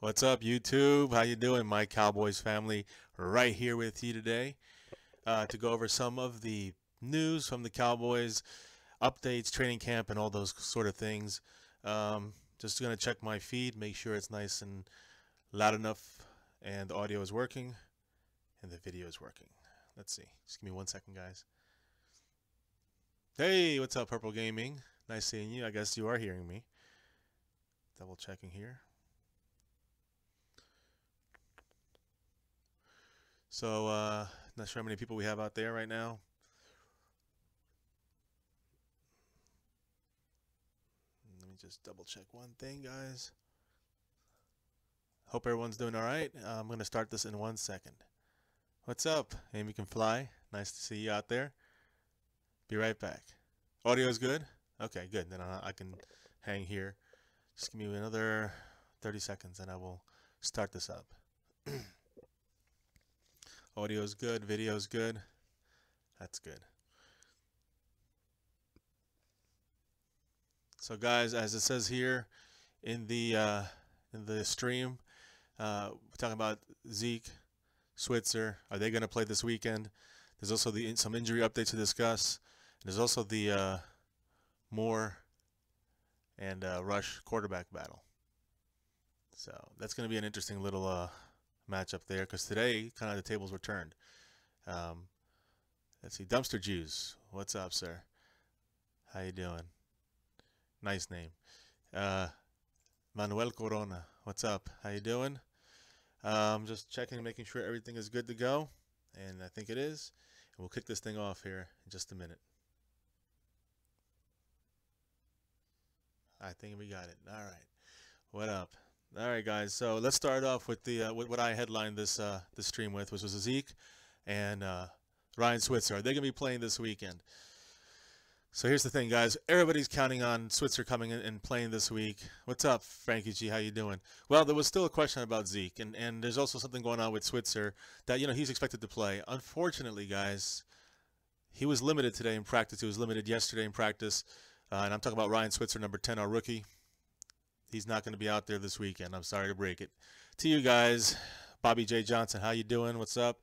What's up, YouTube? How you doing, my Cowboys family? Right here with you today to go over some of the news from the Cowboys, updates, training camp, and all those sort of things. Just gonna check my feed, make sure it's nice and loud enough, and the audio is working, and the video is working. Let's see. Just give me 1 second, guys. Hey, what's up, Purple Gaming? Nice seeing you. I guess you are hearing me. Double checking here. So, not sure how many people we have out there right now. Let me just double check one thing, guys. Hope everyone's doing all right. I'm going to start this in 1 second. What's up? Amy can fly. Nice to see you out there. Be right back. Audio is good? Okay, good. Then I can hang here. Just give me another 30 seconds and I will start this up. Audio is good. Video is good. That's good. So, guys, as it says here in the stream, we're talking about Zeke, Switzer. Are they going to play this weekend? There's also some injury updates to discuss. There's also the Moore and Rush quarterback battle. So that's going to be an interesting little matchup there because today kind of the tables were turned. Let's see, Dumpster Juice. What's up, sir? How you doing? Nice name. Manuel Corona. What's up? How you doing? Just checking, making sure everything is good to go, and I think it is. And we'll kick this thing off here in just a minute. I think we got it. All right. What up? All right, guys. So let's start off with the what I headlined this stream with, which was Zeke and Ryan Switzer. Are they going to be playing this weekend? So here's the thing, guys. Everybody's counting on Switzer coming in and playing this week. What's up, Frankie G? How you doing? Well, there was still a question about Zeke, and there's also something going on with Switzer that, he's expected to play. Unfortunately, guys, he was limited today in practice. He was limited yesterday in practice. And I'm talking about Ryan Switzer, number 10, our rookie. He's not going to be out there this weekend. I'm sorry to break it to you guys. Bobby J. Johnson, how you doing? What's up?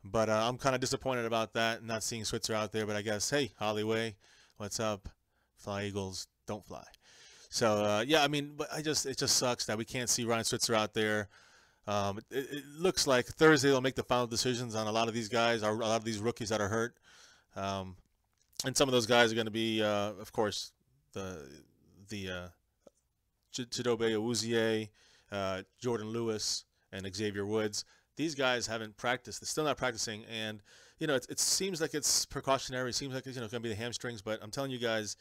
But I'm kind of disappointed about that, not seeing Switzer out there. But I guess, hey, Hollyway, what's up? Fly Eagles, don't fly. So, yeah, I mean, but it just sucks that we can't see Ryan Switzer out there. It looks like Thursday they'll make the final decisions on a lot of these guys, or a lot of these rookies that are hurt. And some of those guys are going to be, of course, the Chidobe Awuzie, Jordan Lewis, and Xavier Woods. These guys haven't practiced. They're still not practicing, and it seems like it's precautionary. It seems like it's going to be the hamstrings, but I'm telling you guys,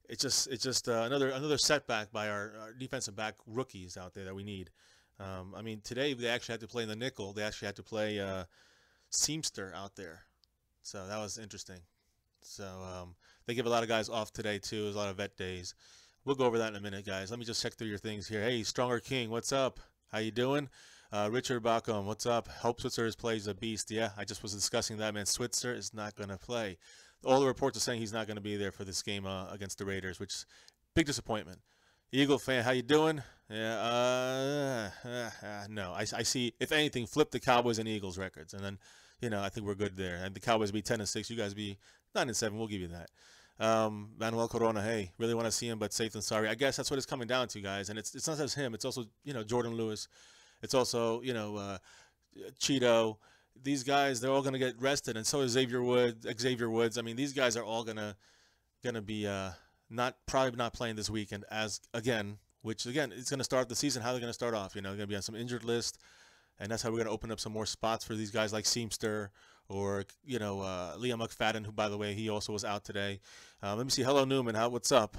it's just another setback by our defensive back rookies out there that we need. I mean, today they actually had to play in the nickel. They actually had to play Seamster out there, so that was interesting. So they give a lot of guys off today too. There's a lot of vet days. We'll go over that in a minute, guys. Let me just check through your things here. Hey, Stronger King, what's up? How you doing? Richard Bacum, what's up? Hope Switzer plays a beast. Yeah, I just was discussing that, man. Switzer is not going to play. All the reports are saying he's not going to be there for this game against the Raiders, which is big disappointment. Eagle fan, how you doing? Yeah, no. I see. If anything, flip the Cowboys and Eagles records, and then I think we're good there. And the Cowboys be 10-6. You guys be 9-7. We'll give you that. Manuel Corona, hey, really want to see him, but safe than sorry. I guess that's what it's coming down to, guys. And it's not just him. It's also Jordan Lewis. It's also Cheeto. These guys, they're all gonna get rested, and so is Xavier Woods. I mean, these guys are all gonna be probably not playing this weekend which it's gonna start the season. How they're gonna start off? They're gonna be on some injured list, and that's how we're gonna open up some more spots for these guys like Seamster. Or Liam McFadden, who, by the way, he also was out today. Let me see. Hello, Newman. What's up?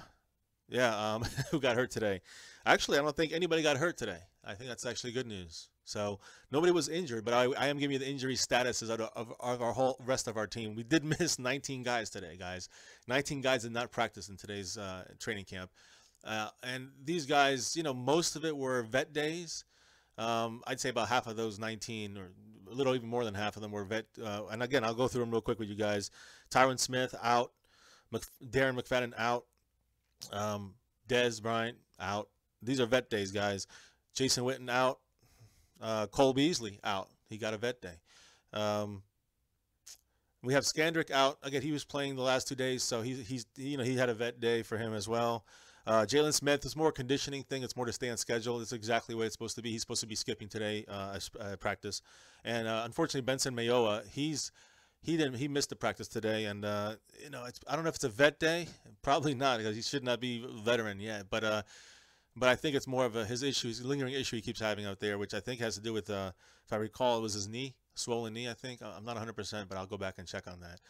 Yeah, who got hurt today? Actually, I don't think anybody got hurt today. I think that's actually good news. So nobody was injured, but I am giving you the injury statuses of our whole rest of our team. We did miss 19 guys today, guys. 19 guys did not practice in today's training camp. And these guys, most of it were vet days. I'd say about half of those 19, or a little even more than half of them, were vet. And again, I'll go through them real quick with you guys. Tyron Smith out, Darren McFadden out, Dez Bryant out. These are vet days, guys. Jason Witten out. Cole Beasley out. He got a vet day. We have Skandrick out again. He was playing the last 2 days, so he had a vet day for him as well. Jalen Smith is more a conditioning thing. It's more to stay on schedule. It's exactly what it's supposed to be. He's supposed to be skipping today practice, and unfortunately Benson Mayowa he missed the practice today, and I don't know if it's a vet day. Probably not, because he should not be a veteran yet. But I think it's more of his lingering issue he keeps having out there, which I think has to do with, if I recall, it was his knee. Swollen knee, I think. I'm not 100%, but I'll go back and check on that.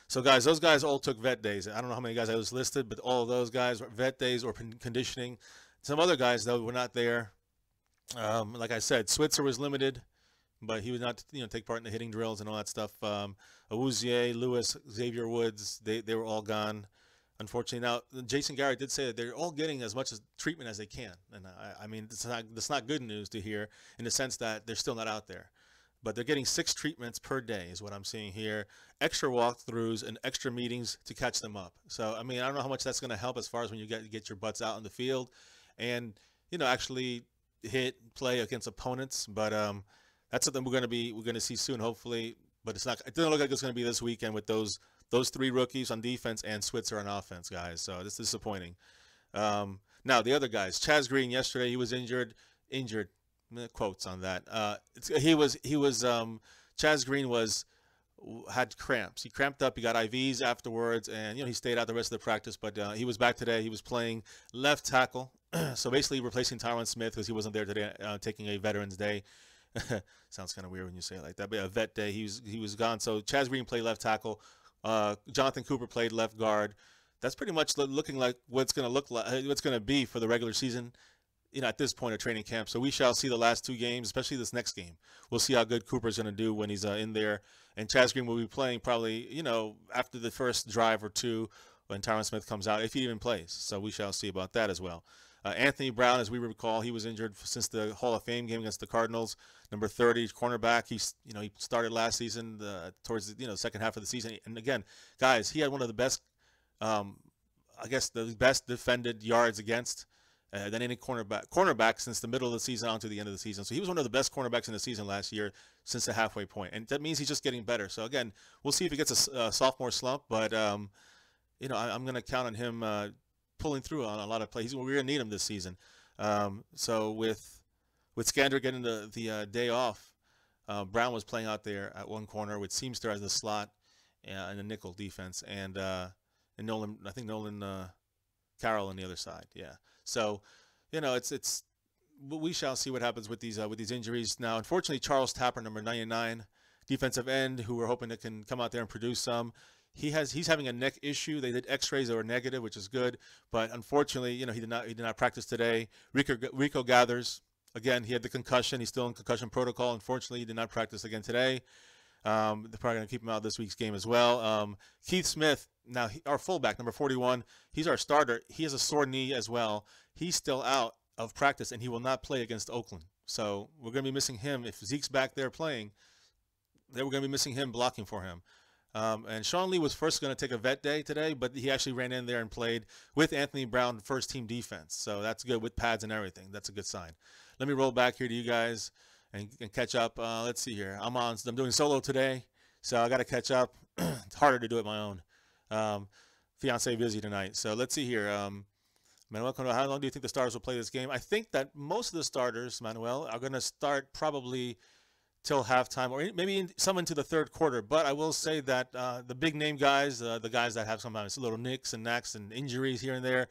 So, guys, those guys all took vet days. I don't know how many guys I was listed, but all of those guys were vet days or conditioning. Some other guys, though, were not there. Like I said, Switzer was limited, but he would not, take part in the hitting drills and all that stuff. Awuzie, Lewis, Xavier Woods, they were all gone. Unfortunately, now Jason Garrett did say that they're all getting as much treatment as they can, and I mean, it's not good news to hear in the sense that they're still not out there. But they're getting 6 treatments per day is what I'm seeing here. Extra walkthroughs and extra meetings to catch them up. So, I mean, I don't know how much that's going to help as far as when you get your butts out in the field and, actually play against opponents. But that's something we're going to see soon, hopefully. But it doesn't look like it's going to be this weekend with those 3 rookies on defense and Switzer on offense, guys. So this is disappointing. Now, the other guys. Chaz Green yesterday, he was injured. Quotes on that. Chaz Green had cramps. He cramped up. He got IVs afterwards, and he stayed out the rest of the practice. But he was back today. He was playing left tackle, so basically replacing Tyrone Smith because he wasn't there today, taking a Veterans Day. Sounds kind of weird when you say it like that, but a vet day. He was gone. So Chaz Green played left tackle. Jonathan Cooper played left guard. That's pretty much looking like what's going to be for the regular season. At this point of training camp. So we shall see the last 2 games, especially this next game. We'll see how good Cooper's going to do when he's in there. And Chaz Green will be playing probably, after the first drive or 2 when Tyrone Smith comes out, if he even plays. So we shall see about that as well. Anthony Brown, as we recall, he was injured since the Hall of Fame game against the Cardinals. Number 30, cornerback. He started last season towards the second half of the season. And again, guys, he had one of the best, the best defended yards against than any cornerback since the middle of the season on to the end of the season. So he was one of the best cornerbacks in the season last year since the halfway point. And that means he's just getting better. So, again, we'll see if he gets a sophomore slump. But, I'm going to count on him pulling through on a lot of plays. We're going to need him this season. So with Skandrick getting the day off, Brown was playing out there at one corner with Seamster as the slot and a nickel defense. And Nolan Carroll on the other side. Yeah. So, it's we shall see what happens with these injuries. Now, unfortunately, Charles Tapper, number 99, defensive end, who we're hoping that can come out there and produce some. He's having a neck issue. They did X-rays that were negative, which is good, but unfortunately, he did not practice today. Rico Gathers, again, he had the concussion. He's still in concussion protocol. Unfortunately, he did not practice again today. They're probably going to keep him out of this week's game as well. Keith Smith, now our fullback, number 41, he's our starter. He has a sore knee as well. He's still out of practice, and he will not play against Oakland. So we're going to be missing him. If Zeke's back there playing, then we're going to be missing him blocking for him. And Sean Lee was first going to take a vet day today, but he actually ran in there and played with Anthony Brown, first-team defense. So that's good with pads and everything. That's a good sign. Let me roll back here to you guys and catch up. Let's see here. I'm doing solo today, so I got to catch up. It's harder to do it my own. Fiance busy tonight. So let's see here. Manuel, how long do you think the starters will play this game? I think that most of the starters, Manuel, are going to start probably till halftime or maybe some into the third quarter. But I will say that the big-name guys, the guys that have sometimes little nicks and knacks and injuries here and there,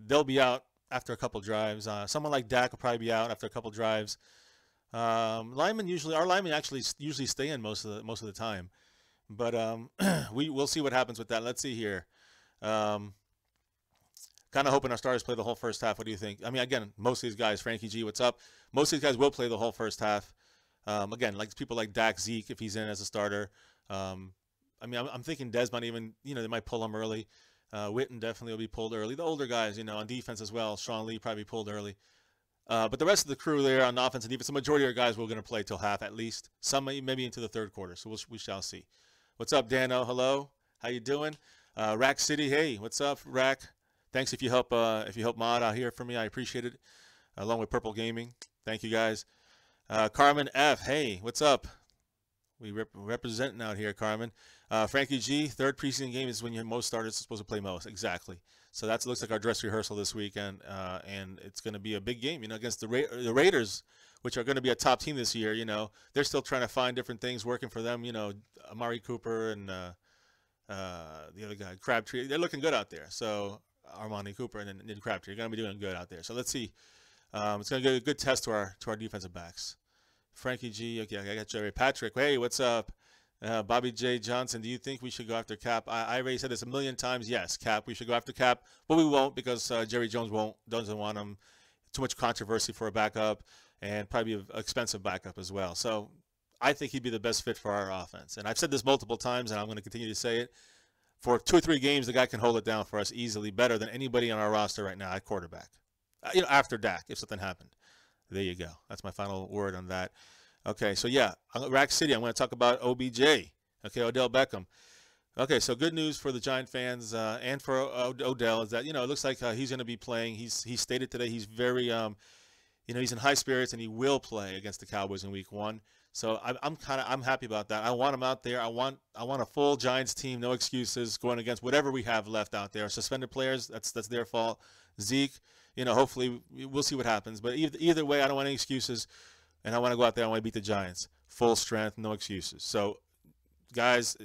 they'll be out after a couple drives. Someone like Dak will probably be out after a couple drives. Our linemen actually usually stay in most of the time, but we'll see what happens with that. Let's see here. Kind of hoping our starters play the whole first half. What do you think? I mean, again, most of these guys, Frankie G, what's up? Most of these guys will play the whole first half. Again, like people like Dak, Zeke, if he's in as a starter. I mean, I'm thinking Des might even, they might pull him early. Witten definitely will be pulled early. The older guys, on defense as well. Sean Lee probably pulled early. But the rest of the crew there on offense and defense, the majority of our guys we're going to play till half at least. Some maybe into the third quarter. So we shall see. What's up, Dano? Hello. How you doing? Rack City. Hey, what's up, Rack? Thanks if you help mod out here for me. I appreciate it. along with Purple Gaming. Thank you, guys. Carmen F. Hey, what's up? We representing out here, Carmen. Frankie G. Third preseason game is when your most starters are supposed to play most. Exactly. So that looks like our dress rehearsal this weekend, and it's going to be a big game, against the Raiders, which are going to be a top team this year. They're still trying to find different things working for them. Amari Cooper and the other guy, Crabtree, they're looking good out there. So Armani Cooper and then Crabtree are going to be doing good out there. So let's see. It's going to get a good test to our defensive backs. Frankie G. Okay, I got Jerry Patrick. Hey, what's up? Bobby J. Johnson, do you think we should go after Cap? I already said this a million times. Yes, Cap. We should go after Cap, but we won't because Jerry Jones doesn't want him. Too much controversy for a backup and probably an expensive backup as well. So I think he'd be the best fit for our offense. And I've said this multiple times, and I'm going to continue to say it. For 2 or 3 games, the guy can hold it down for us easily, better than anybody on our roster right now at quarterback. After Dak, if something happened. There you go. That's my final word on that. Okay, so yeah, Rack City, I'm going to talk about OBJ. Okay, Odell Beckham. Okay, so good news for the Giant fans and for Odell is that, it looks like he's going to be playing. He stated today he's very, he's in high spirits and he will play against the Cowboys in Week 1. So I'm happy about that. I want him out there. I want a full Giants team, no excuses, going against whatever we have left out there. Suspended players, that's their fault. Zeke, hopefully we'll see what happens. But either way, I don't want any excuses. And I want to go out there. I want to beat the Giants. Full strength, no excuses. So, guys,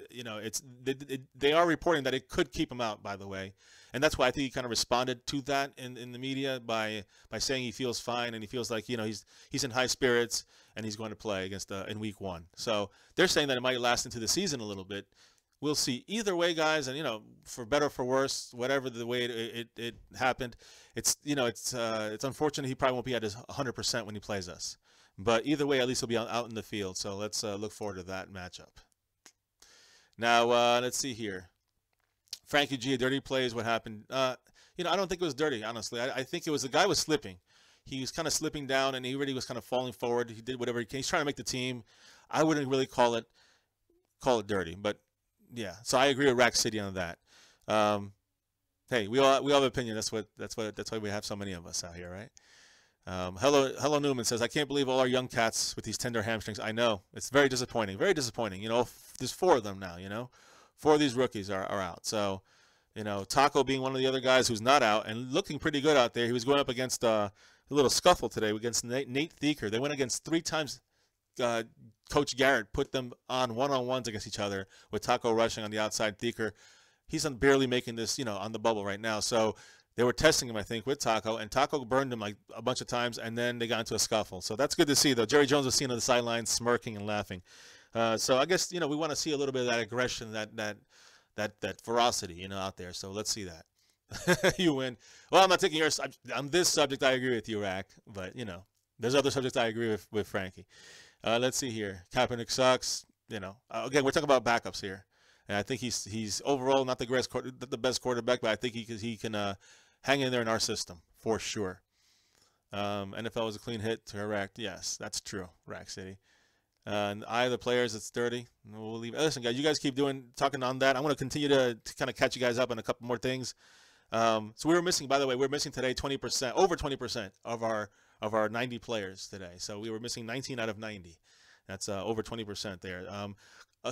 they are reporting that it could keep him out, by the way. And that's why I think he kind of responded to that in the media by saying he feels fine and he feels like, he's in high spirits and he's going to play against in Week 1. So they're saying that it might last into the season a little bit. We'll see. Either way, guys, and, for better or for worse, whatever the way it happened, it's unfortunate he probably won't be at his 100% when he plays us. But either way, at least he'll be out in the field. So let's look forward to that matchup. Now, let's see here. Frankie G, dirty plays, what happened? I don't think it was dirty, honestly. I think it was the guy was slipping. He was kind of slipping down, and he really was kind of falling forward. He did whatever he can. He's trying to make the team. I wouldn't really call it dirty. But, yeah, so I agree with Rack City on that. Hey, we all have an opinion. That's why we have so many of us out here, right? Hello Newman says, I can't believe all our young cats with these tender hamstrings. I know. It's very disappointing. Very disappointing. There's 4 of them now, 4 of these rookies are out. So, Taco being one of the other guys who's not out and looking pretty good out there. He was going up against a little scuffle today against Nate Thieker. They went against 3 times. Coach Garrett put them on one-on-ones against each other with Taco rushing on the outside. Thieker, he's barely making this, on the bubble right now. So, they were testing him, I think, with Taco, and Taco burned him like a bunch of times, and then they got into a scuffle. So that's good to see, though. Jerry Jones was seen on the sidelines smirking and laughing. So I guess, we want to see a little bit of that aggression, that ferocity, out there. So let's see that. You win. Well, I'm not taking yours. On this subject, I agree with you, Rack. But, there's other subjects I agree with Frankie. Let's see here. Kaepernick sucks. Again, we're talking about backups here. And I think he's overall not the best quarterback, but I think he can hang in there in our system for sure. NFL was a clean hit, correct? Yes, that's true. Rack City. And the players, it's dirty. We'll leave. Listen, guys, you guys keep talking on that. I'm going to continue to kind of catch you guys up on a couple more things. So we were missing, by the way, today 20%, over 20% of our 90 players today. So we were missing 19 out of 90. That's over 20% there.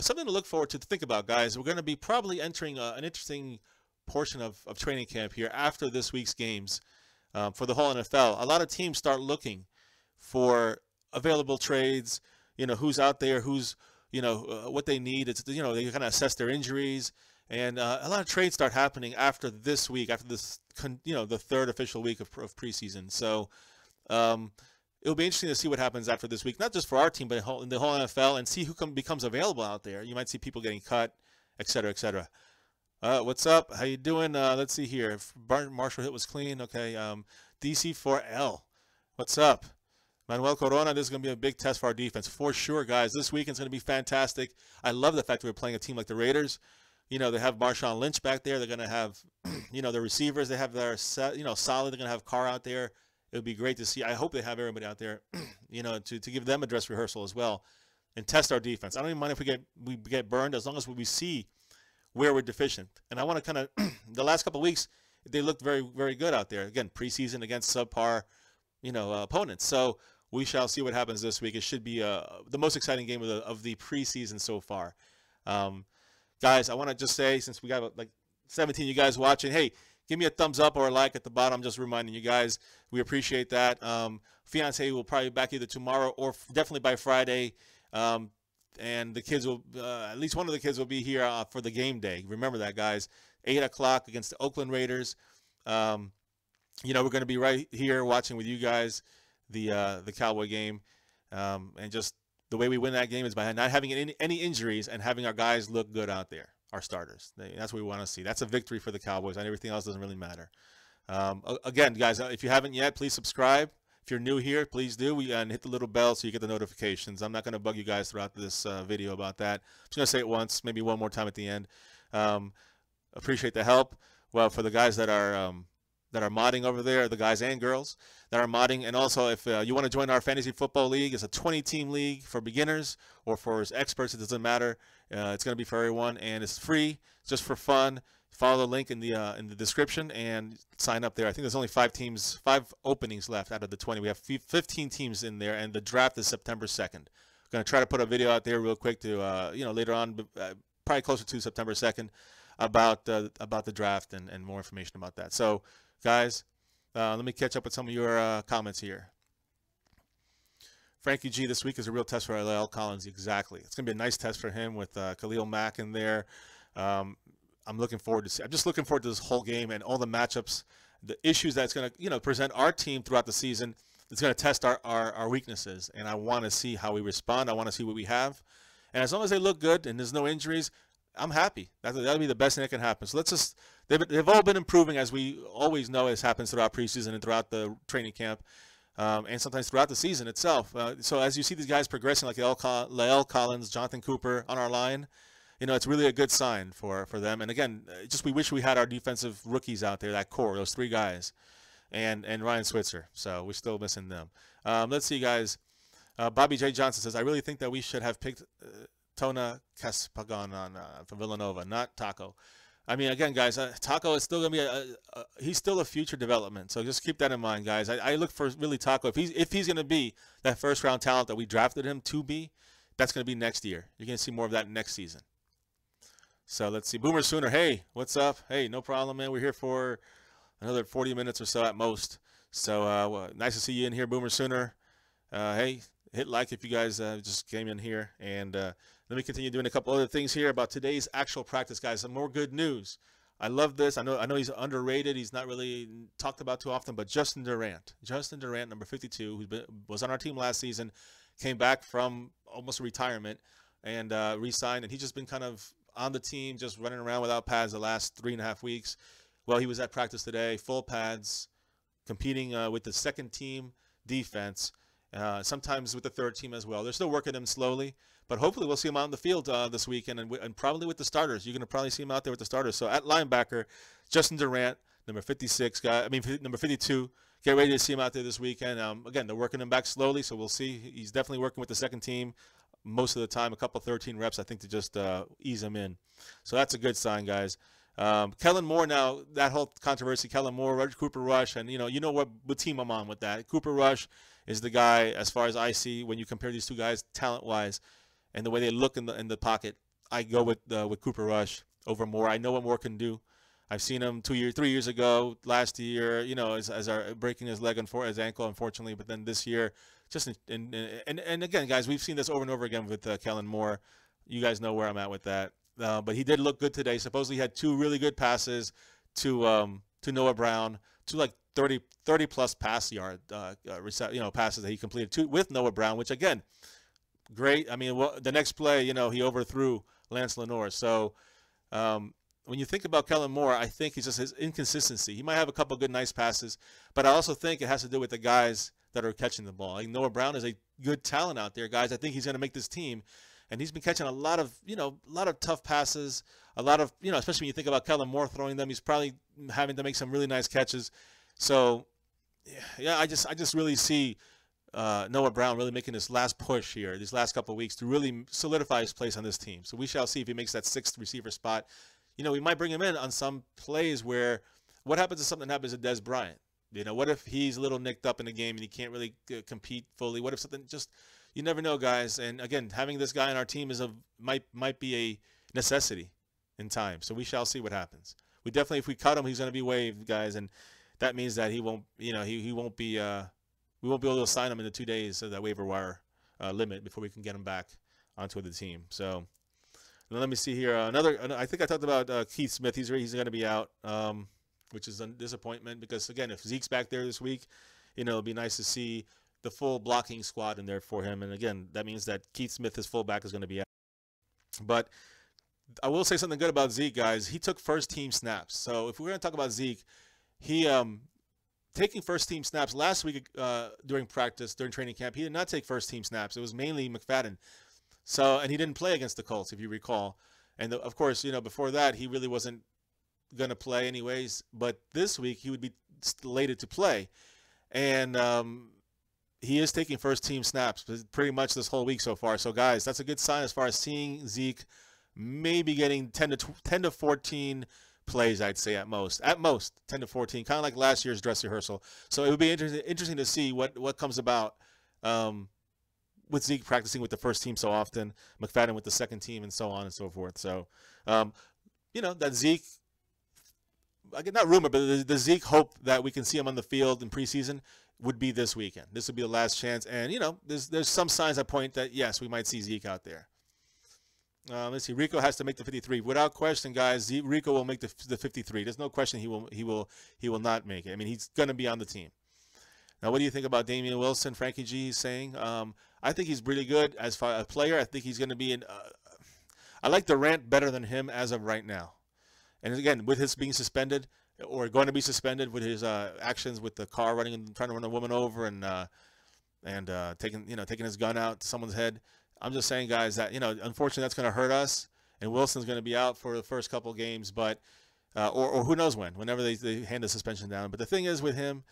Something to look forward to think about, guys. We're going to be probably entering an interesting portion of training camp here after this week's games for the whole NFL. A lot of teams start looking for available trades, who's out there, who's, what they need. It's, they kind of assess their injuries. And a lot of trades start happening after this week, after this, the 3rd official week of preseason. So it'll be interesting to see what happens after this week, not just for our team, but in the whole NFL, and see who becomes available out there. You might see people getting cut, et cetera, et cetera. What's up? How you doing? Let's see here. Marshall hit was clean. Okay. DC4L. What's up? Manuel Corona, this is going to be a big test for our defense. For sure, guys. This weekend's going to be fantastic. I love the fact that we're playing a team like the Raiders. They have Marshawn Lynch back there. They're going to have, the receivers. They have their, solid. They're going to have Carr out there. It would be great to see. I hope they have everybody out there, to give them a dress rehearsal as well and test our defense. I don't even mind if we get burned as long as we see where we're deficient. And I want to kind of, the last couple of weeks, they looked very, very good out there. Again, preseason against subpar opponents. So we shall see what happens this week. It should be the most exciting game of the preseason so far. Guys, I want to just say, since we got like 17 of you guys watching, hey, give me a thumbs up or a like at the bottom. Just reminding you guys, we appreciate that. Fiance will probably be back either tomorrow or definitely by Friday. And the kids will, at least one of the kids will be here for the game day. Remember that, guys. 8 o'clock against the Oakland Raiders. We're going to be right here watching with you guys the Cowboy game. And just the way we win that game is by not having any injuries and having our guys look good out there, our starters. That's what we want to see. That's a victory for the Cowboys, and everything else doesn't really matter. Again, guys, if you haven't yet, please subscribe. If you're new here, please do. And hit the little bell so you get the notifications. I'm not going to bug you guys throughout this video about that. I'm just going to say it once, maybe one more time at the end. Appreciate the help. Well, for the guys that are modding over there, the guys and girls that are modding, and also if you want to join our fantasy football league, it's a 20-team league for beginners or for experts. It doesn't matter. It's going to be for everyone, and it's free, just for fun. Follow the link in the description and sign up there. I think there's only 5 openings left out of the 20. We have 15 teams in there, and the draft is September 2nd. I'm going to try to put a video out there real quick to later on, probably closer to September 2nd, about the draft and more information about that. So, guys, let me catch up with some of your comments here. Frankie G, this week is a real test for L.L. Collins. Exactly. It's going to be a nice test for him with Khalil Mack in there. I'm just looking forward to this whole game and all the matchups, the issues that's going to present our team throughout the season. It's going to test our weaknesses, and I want to see how we respond. I want to see what we have. And as long as they look good and there's no injuries, I'm happy. That'll be the best thing that can happen. So they've all been improving, as we always know as happens throughout preseason and throughout the training camp, and sometimes throughout the season itself. So as you see these guys progressing, like Lael Collins, Jonathan Cooper on our line, it's really a good sign for them. And again, we wish we had our defensive rookies out there, that core, those 3 guys, and Ryan Switzer. So we're still missing them. Let's see, guys. Bobby J. Johnson says, I really think that we should have picked Tona Caspagon from Villanova, not Taco. I mean, again, guys, Taco is still going to be he's still a future development. So just keep that in mind, guys. I look for really Taco. If he's going to be that first-round talent that we drafted him to be, that's going to be next year. You're going to see more of that next season. So let's see. Boomer Sooner, hey, what's up? Hey, no problem, man. We're here for another 40 minutes or so at most. So nice to see you in here, Boomer Sooner. Hey, hit like if you guys just came in here. And let me continue doing a couple other things here about today's actual practice, guys. Some more good news. I love this. I know he's underrated. He's not really talked about too often, but Justin Durant, number 52, who was on our team last season, came back from almost retirement and re-signed, and he's just been kind of on the team, just running around without pads the last 3.5 weeks. Well, he was at practice today, full pads, competing with the second team defense, sometimes with the third team as well. They're still working him slowly, but hopefully we'll see him out in the field this weekend and probably with the starters. You're going to probably see him out there with the starters. So at linebacker, Justin Durant, number 52. Get ready to see him out there this weekend. Again, they're working him back slowly, so we'll see. He's definitely working with the second team most of the time, a couple 13 reps, I think, to just ease him in. So that's a good sign, guys. Kellen Moore, now, that whole controversy, Kellen Moore, Cooper Rush, and you know what team I'm on with that. Cooper Rush is the guy, as far as I see, when you compare these 2 guys talent-wise and the way they look in the pocket, I go with Cooper Rush over Moore. I know what Moore can do. I've seen him 3 years ago, last year, as breaking his ankle, unfortunately, but then this year, and again, guys, we've seen this over and over again with Kellen Moore. You guys know where I'm at with that. But he did look good today. Supposedly he had 2 really good passes to Noah Brown, 2 like 30-plus pass yard passes that he completed with Noah Brown, which again, great. I mean, the next play, he overthrew Lance Lenore. So when you think about Kellen Moore, I think it's just his inconsistency. He might have a couple good nice passes, but I also think it has to do with the guys that are catching the ball. Noah Brown is a good talent out there, guys. I think he's going to make this team. And he's been catching a lot of tough passes, a lot of, especially when you think about Kellen Moore throwing them, he's probably having to make some really nice catches. So, yeah, I just really see Noah Brown really making this last push here, these last couple of weeks, to really solidify his place on this team. So we shall see if he makes that 6th receiver spot. We might bring him in on some plays where what happens if something happens to Des Bryant? You know, what if he's a little nicked up in the game and he can't really compete fully? What if something just, you never know, guys. And again, having this guy on our team is might be a necessity in time. So we shall see what happens. We definitely, if we cut him, he's going to be waived, guys, and that means that he won't, you know, he won't be, we won't be able to sign him in the 2 days of that waiver wire limit before we can get him back onto the team. So let me see here. I think I talked about Keith Smith. He's going to be out, which is a disappointment because, again, if Zeke's back there this week, you know, it'll be nice to see the full blocking squad in there for him. And, again, that means that Keith Smith, his fullback, is going to be out. But I will say something good about Zeke, guys. He took first-team snaps. So if we're going to talk about Zeke, he taking first-team snaps last week during practice, during training camp, he did not take first-team snaps. It was mainly McFadden. And he didn't play against the Colts, if you recall. And, of course, you know, before that, he really wasn't going to play anyways. But this week, he would be slated to play. And he is taking first-team snaps pretty much this whole week so far. So, guys, that's a good sign as far as seeing Zeke maybe getting 10 to 14 plays, I'd say, at most 10 to 14, kind of like last year's dress rehearsal. So it would be interesting to see what comes about with Zeke practicing with the first team so often, McFadden with the second team, and so on and so forth. So, you know, that Zeke, not rumor, but the Zeke hope that we can see him on the field in preseason would be this weekend. This would be the last chance. And, you know, there's some signs that point that, yes, we might see Zeke out there. Let's see. Rico has to make the 53 without question, guys. Rico will make the 53. There's no question he will not make it. I mean, he's going to be on the team. Now, what do you think about Damian Wilson? Frankie G is saying, I think he's really good as far as a player. I think he's going to be I like Durant better than him as of right now. And again, with his being suspended or going to be suspended with his actions with the car running and trying to run a woman over and taking his gun out to someone's head. I'm just saying, guys, that, you know, unfortunately that's going to hurt us, and Wilson's going to be out for the first couple games, but or who knows whenever they hand the suspension down. But the thing is with him,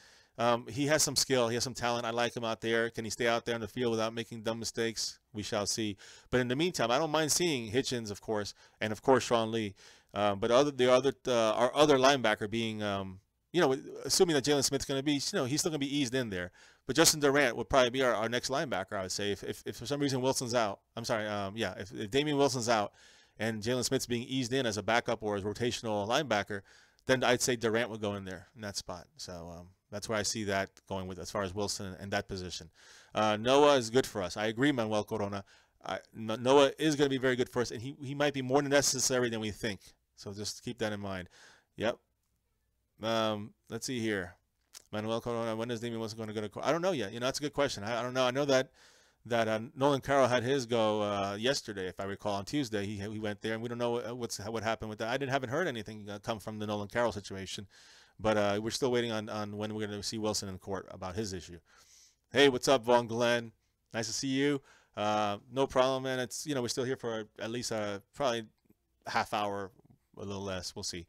he has some skill, he has some talent. I like him out there. Can he stay out there on the field without making dumb mistakes? We shall see. But in the meantime, I don't mind seeing Hitchens, of course, and of course Sean Lee. But our other linebacker being, you know, assuming that Jalen Smith's going to be, you know, he's still going to be eased in there. But Justin Durant would probably be our next linebacker, I would say. If for some reason Wilson's out, I'm sorry, if Damian Wilson's out and Jalen Smith's being eased in as a backup or as rotational linebacker, then I'd say Durant would go in there in that spot. So that's where I see that going with as far as Wilson and that position. Noah is good for us. I agree, Manuel Corona. Noah is going to be very good for us, and he might be more necessary than we think. So just keep that in mind. Yep. Let's see here. Manuel Corona, when is Damian Wilson going to go to court? I don't know yet. You know, that's a good question. I don't know. I know that Nolan Carroll had his go yesterday, if I recall, on Tuesday. He went there, and we don't know what happened with that. I haven't heard anything come from the Nolan Carroll situation, but we're still waiting on when we're going to see Wilson in court about his issue. Hey, what's up, Vaughn Glenn? Nice to see you. No problem, man. It's, you know, we're still here for at least probably half hour, a little less. We'll see.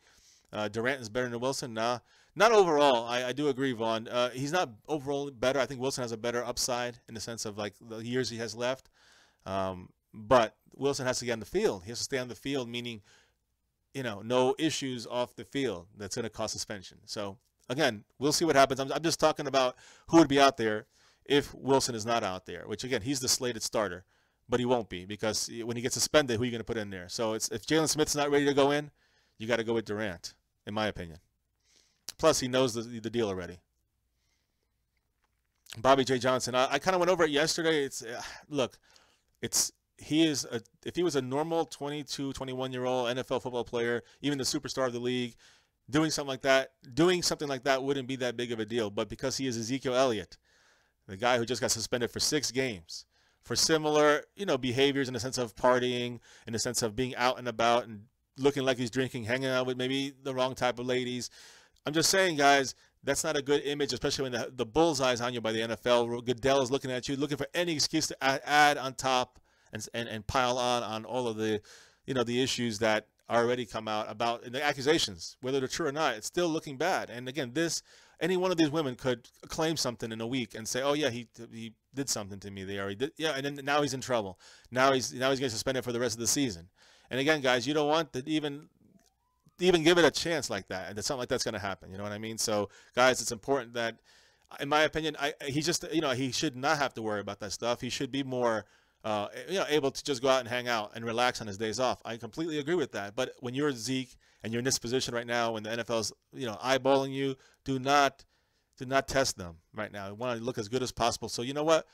Durant is better than Wilson? Nah. Not overall. I do agree, Vaughn. He's not overall better. I think Wilson has a better upside in the sense of, like, the years he has left. But Wilson has to get on the field. He has to stay on the field, meaning, you know, no issues off the field that's going to cause suspension. So, again, we'll see what happens. I'm just talking about who would be out there if Wilson is not out there, which, again, he's the slated starter. But he won't be because when he gets suspended, who are you going to put in there? So if Jalen Smith's not ready to go in, you got to go with Durant, in my opinion. Plus, he knows the deal already. Bobby J. Johnson. I kind of went over it yesterday. If he was a normal 22, 21-year-old NFL football player, even the superstar of the league, doing something like that wouldn't be that big of a deal. But because he is Ezekiel Elliott, the guy who just got suspended for 6 games for similar, you know, behaviors in the sense of partying, in the sense of being out and about and looking like he's drinking, hanging out with maybe the wrong type of ladies. I'm just saying, guys, that's not a good image, especially when the bullseye's on you by the NFL. Goodell is looking at you, looking for any excuse to add on top and pile on all of the, you know, the issues that already come out about, and the accusations, whether they're true or not. It's still looking bad. And again, any one of these women could claim something in a week and say, oh yeah, he did something to me. They already did. Yeah, and then now he's in trouble. Now he's getting suspended for the rest of the season. And again, guys, you don't want to even even give it a chance like that, and it's not like that's going to happen. You know what I mean? So, guys, it's important that, in my opinion, he just, he should not have to worry about that stuff. He should be more, able to just go out and hang out and relax on his days off. I completely agree with that. But when you're Zeke and you're in this position right now, when the NFL's, eyeballing you, do not test them right now. You want to look as good as possible. So you know what?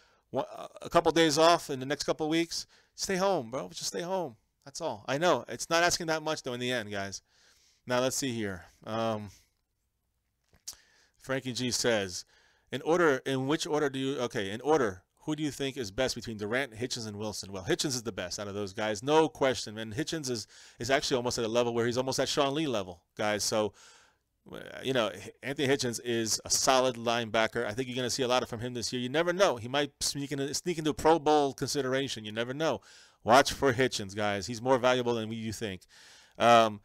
A couple days off in the next couple of weeks, stay home, bro. Just stay home. That's all. I know it's not asking that much though in the end, guys. Now let's see here. Frankie G says, in which order do you? Okay, in order. Who do you think is best between Durant, Hitchens, and Wilson? Well, Hitchens is the best out of those guys, no question. And Hitchens is actually almost at a level where he's almost at Sean Lee level, guys. So, Anthony Hitchens is a solid linebacker. I think you're going to see a lot from him this year. You never know. He might sneak into Pro Bowl consideration. You never know. Watch for Hitchens, guys. He's more valuable than you think. Then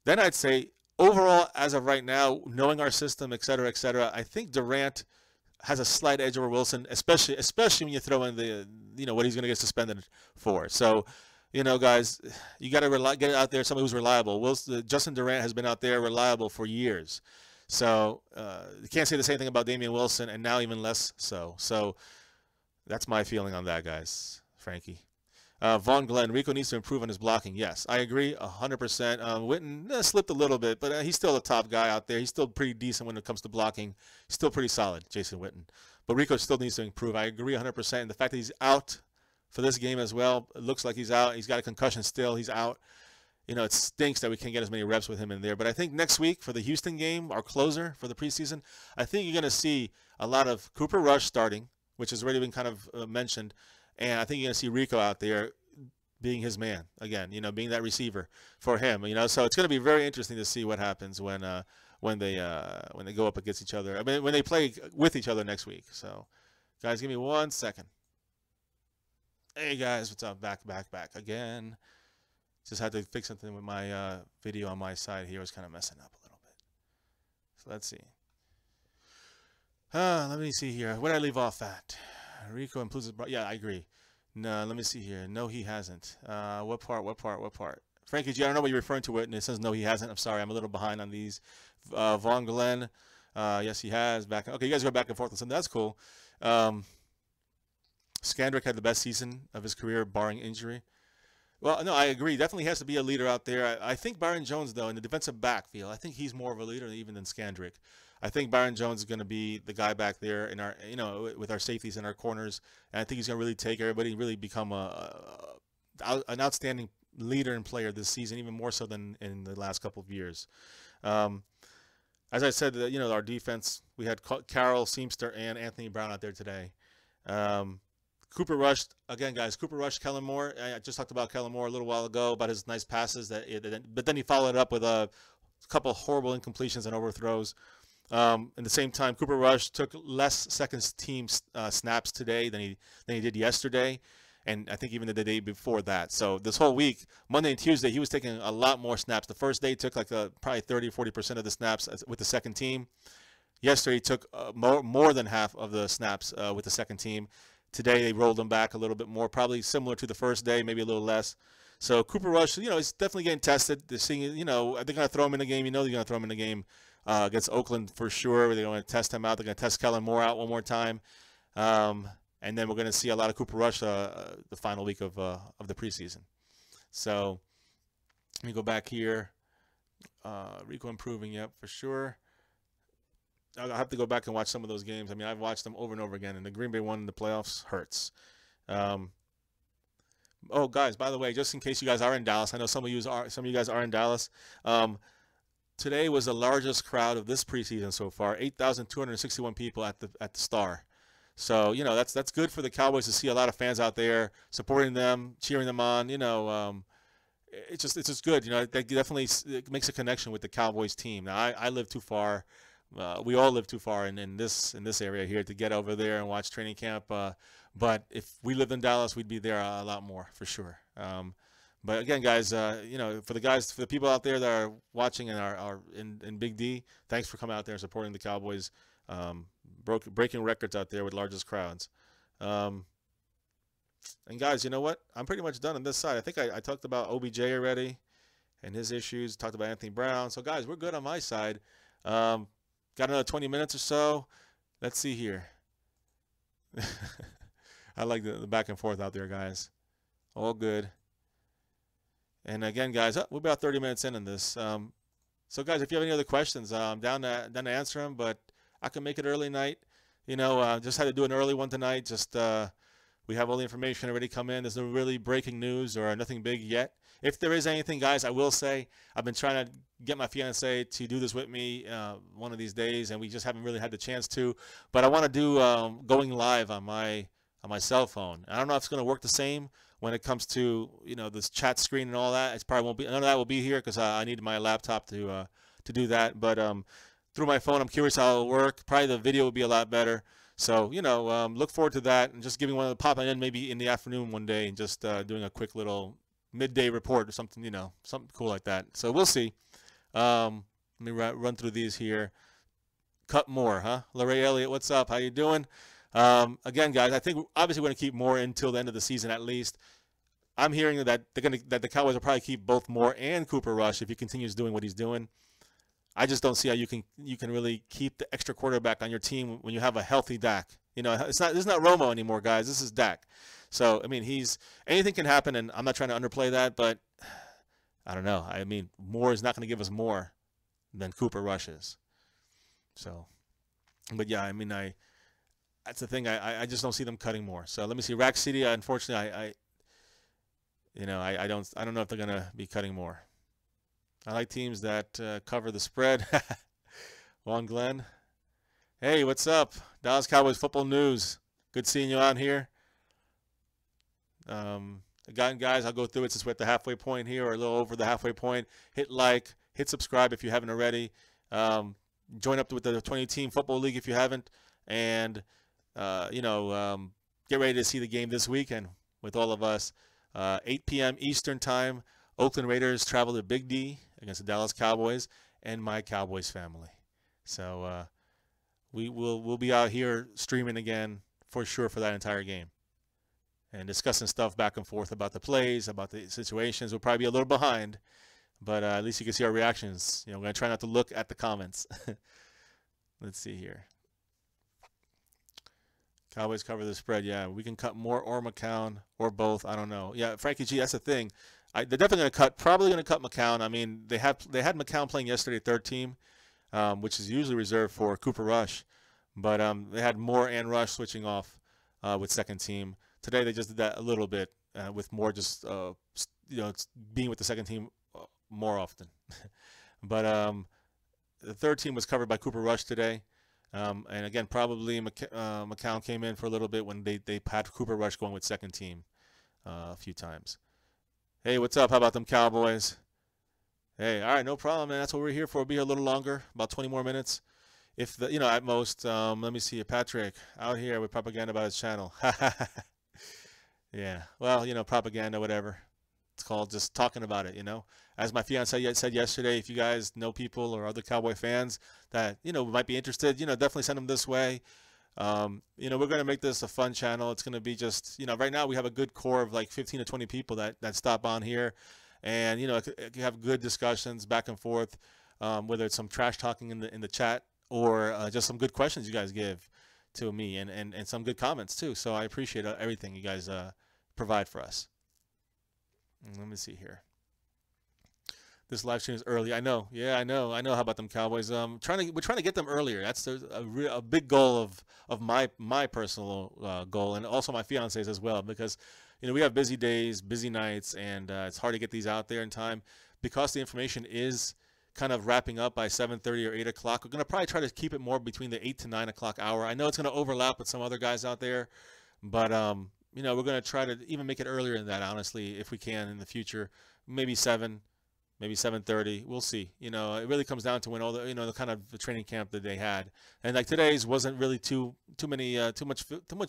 I'd say overall, as of right now, knowing our system, et cetera, I think Durant has a slight edge over Wilson, especially when you throw in the, what he's going to get suspended for. So, guys, you got to get out there somebody who's reliable. Justin Durant has been out there reliable for years. So you can't say the same thing about Damian Wilson, and now even less so. So that's my feeling on that, guys. Frankie. Vaughn Glenn, Rico needs to improve on his blocking. Yes, I agree 100%. Witten slipped a little bit, but he's still a top guy out there. He's still pretty decent when it comes to blocking. He's still pretty solid, Jason Witten. But Rico still needs to improve. I agree 100%. And the fact that he's out for this game as well, it looks like he's out. He's got a concussion still. He's out. It stinks that we can't get as many reps with him in there. But I think next week for the Houston game, our closer for the preseason, I think you're going to see a lot of Cooper Rush starting, which has already been kind of mentioned. And I think you're going to see Rico out there being his man again, being that receiver for him, So it's going to be very interesting to see what happens when they go up against each other. I mean, when they play with each other next week. So, guys, give me 1 second. Hey, guys, what's up? Back again. Just had to fix something with my video on my side here. It was kind of messing up a little bit. So let's see. Let me see here. Where did I leave off at? Rico improves his. Yeah, I agree. No, let me see here. No, he hasn't. What part? Frankie G, I don't know what you're referring to. And it says no, he hasn't. I'm sorry. I'm a little behind on these. Vaughn Glenn, yes, he has. Okay, you guys go back and forth on something. That's cool. Skandrick had the best season of his career, barring injury. Well, no, I agree. Definitely has to be a leader out there. I think Byron Jones, though, in the defensive backfield, I think he's more of a leader even than Skandrick. I think Byron Jones is going to be the guy back there in our, with our safeties and our corners, and I think he's going to really take everybody and really become an outstanding leader and player this season, even more so than in the last couple of years. As I said, our defense, we had Carroll, Seamster, and Anthony Brown out there today. Cooper Rush, again, guys, Cooper Rush, Kellen Moore. I just talked about Kellen Moore a little while ago, about his nice passes, but then he followed it up with a couple of horrible incompletions and overthrows. At the same time, Cooper Rush took less second-team snaps today than he did yesterday, and I think even the day before that. So this whole week, Monday and Tuesday, he was taking a lot more snaps. The first day he took probably 30 or 40% of the snaps with the second team. Yesterday he took more than half of the snaps with the second team. Today they rolled him back a little bit more, probably similar to the first day, maybe a little less. So Cooper Rush, he's definitely getting tested. They're seeing, are they going to throw him in the game? They're going to throw him in the game against Oakland for sure. They're going to test him out. They're going to test Kellen Moore out one more time. And then we're going to see a lot of Cooper Rush the final week of the preseason. So let me go back here. Rico improving, yep, for sure. I'll have to go back and watch some of those games. I mean, I've watched them over and over again, and the Green Bay one in the playoffs hurts. Oh, guys, by the way, just in case you guys are in Dallas, I know some of you guys are in Dallas. Today was the largest crowd of this preseason so far, 8,261 people at the Star. So, that's good for the Cowboys to see a lot of fans out there supporting them, cheering them on. It's just good. That definitely makes a connection with the Cowboys team. Now, I live too far. We all live too far in this area here to get over there and watch training camp. But if we lived in Dallas, we'd be there a lot more for sure. But again, guys, for the people out there that are watching and are in Big D, thanks for coming out there and supporting the Cowboys. Breaking records out there with largest crowds. And guys, you know what? I'm pretty much done on this side. I think I talked about OBJ already. and his issues. Talked about Anthony Brown. So, guys, we're good on my side. Got another 20 minutes or so. Let's see here. I like the back and forth out there, guys. All good. And again, guys, we're about 30 minutes in on this. So, guys, if you have any other questions, I'm down to answer them, but I can make it early night. Just had to do an early one tonight. Just we have all the information already come in. There's no really breaking news or nothing big yet. If there is anything, guys, I will say I've been trying to get my fiance to do this with me one of these days, and we just haven't really had the chance to. But I want to do going live on my cell phone. I don't know if it's going to work the same when it comes to this chat screen and all that. It's probably won't be, none of that will be here because I need my laptop to do that. But through my phone, I'm curious how it'll work. Probably the video will be a lot better. So look forward to that, and just giving one of the popping in maybe in the afternoon one day and just doing a quick little midday report or something, something cool like that. So we'll see. Let me run through these here. Cut Moore, huh? Larry Elliott, what's up? How you doing? Again, guys, I think obviously we're going to keep Moore until the end of the season at least. I'm hearing that that the Cowboys will probably keep both Moore and Cooper Rush if he continues doing what he's doing. I just don't see how you can really keep the extra quarterback on your team when you have a healthy Dak. This is not Romo anymore, guys. This is Dak. So I mean, anything can happen, and I'm not trying to underplay that, but I don't know. I mean, Moore is not going to give us more than Cooper Rush is. So, but yeah, I mean, that's the thing. I just don't see them cutting more. So let me see. Rack City, unfortunately, I don't know if they're going to be cutting more. I like teams that cover the spread. Juan Glenn. Hey, what's up? Dallas Cowboys football news. Good seeing you on here. Again, guys, I'll go through it since we're at the halfway point here, or a little over the halfway point. Hit like, hit subscribe if you haven't already. Join up with the 20-team football league if you haven't. And, get ready to see the game this weekend with all of us. 8 p.m. Eastern time. Oakland Raiders travel to Big D against the Dallas Cowboys and my Cowboys family. So we'll be out here streaming again for sure for that entire game and discussing stuff back and forth about the plays, about the situations. We'll probably be a little behind, but at least you can see our reactions. We're going to try not to look at the comments. Let's see here. Cowboys cover the spread. Yeah, we can cut Moore or McCown or both. I don't know. Yeah, Frankie G, that's the thing. They're definitely probably going to cut McCown. I mean, they had McCown playing yesterday, third team, which is usually reserved for Cooper Rush. But they had Moore and Rush switching off with second team. Today they just did that a little bit with Moore just being with the second team more often. But the third team was covered by Cooper Rush today. And again, probably McCown came in for a little bit when they had Cooper Rush going with second team a few times. Hey, what's up? How about them Cowboys? Hey, all right, no problem, man. That's what we're here for. We'll be here a little longer, about 20 more minutes. If at most, let me see. Patrick out here with propaganda about his channel. Yeah, well, propaganda, whatever. It's called just talking about it, As my fiance said yesterday, if you guys know people or other Cowboy fans that, might be interested, definitely send them this way. We're going to make this a fun channel. It's going to be just, right now we have a good core of like 15 to 20 people that stop on here. And, it can have good discussions back and forth, whether it's some trash talking in the chat or just some good questions you guys give to me and some good comments too. So I appreciate everything you guys provide for us. Let me see here. This live stream is early. I know. Yeah, I know. How about them Cowboys? We're trying to get them earlier. That's a big goal of my personal goal, and also my fiance's as well, because we have busy days, busy nights, and it's hard to get these out there in time because the information is kind of wrapping up by 7:30 or 8 o'clock. We're going to probably try to keep it more between the 8 to 9 o'clock hour. I know it's going to overlap with some other guys out there, but we're going to try to even make it earlier than that, honestly, if we can in the future. Maybe 7, maybe 7:30. We'll see. It really comes down to when all the the kind of the training camp that they had, and like today's wasn't really too much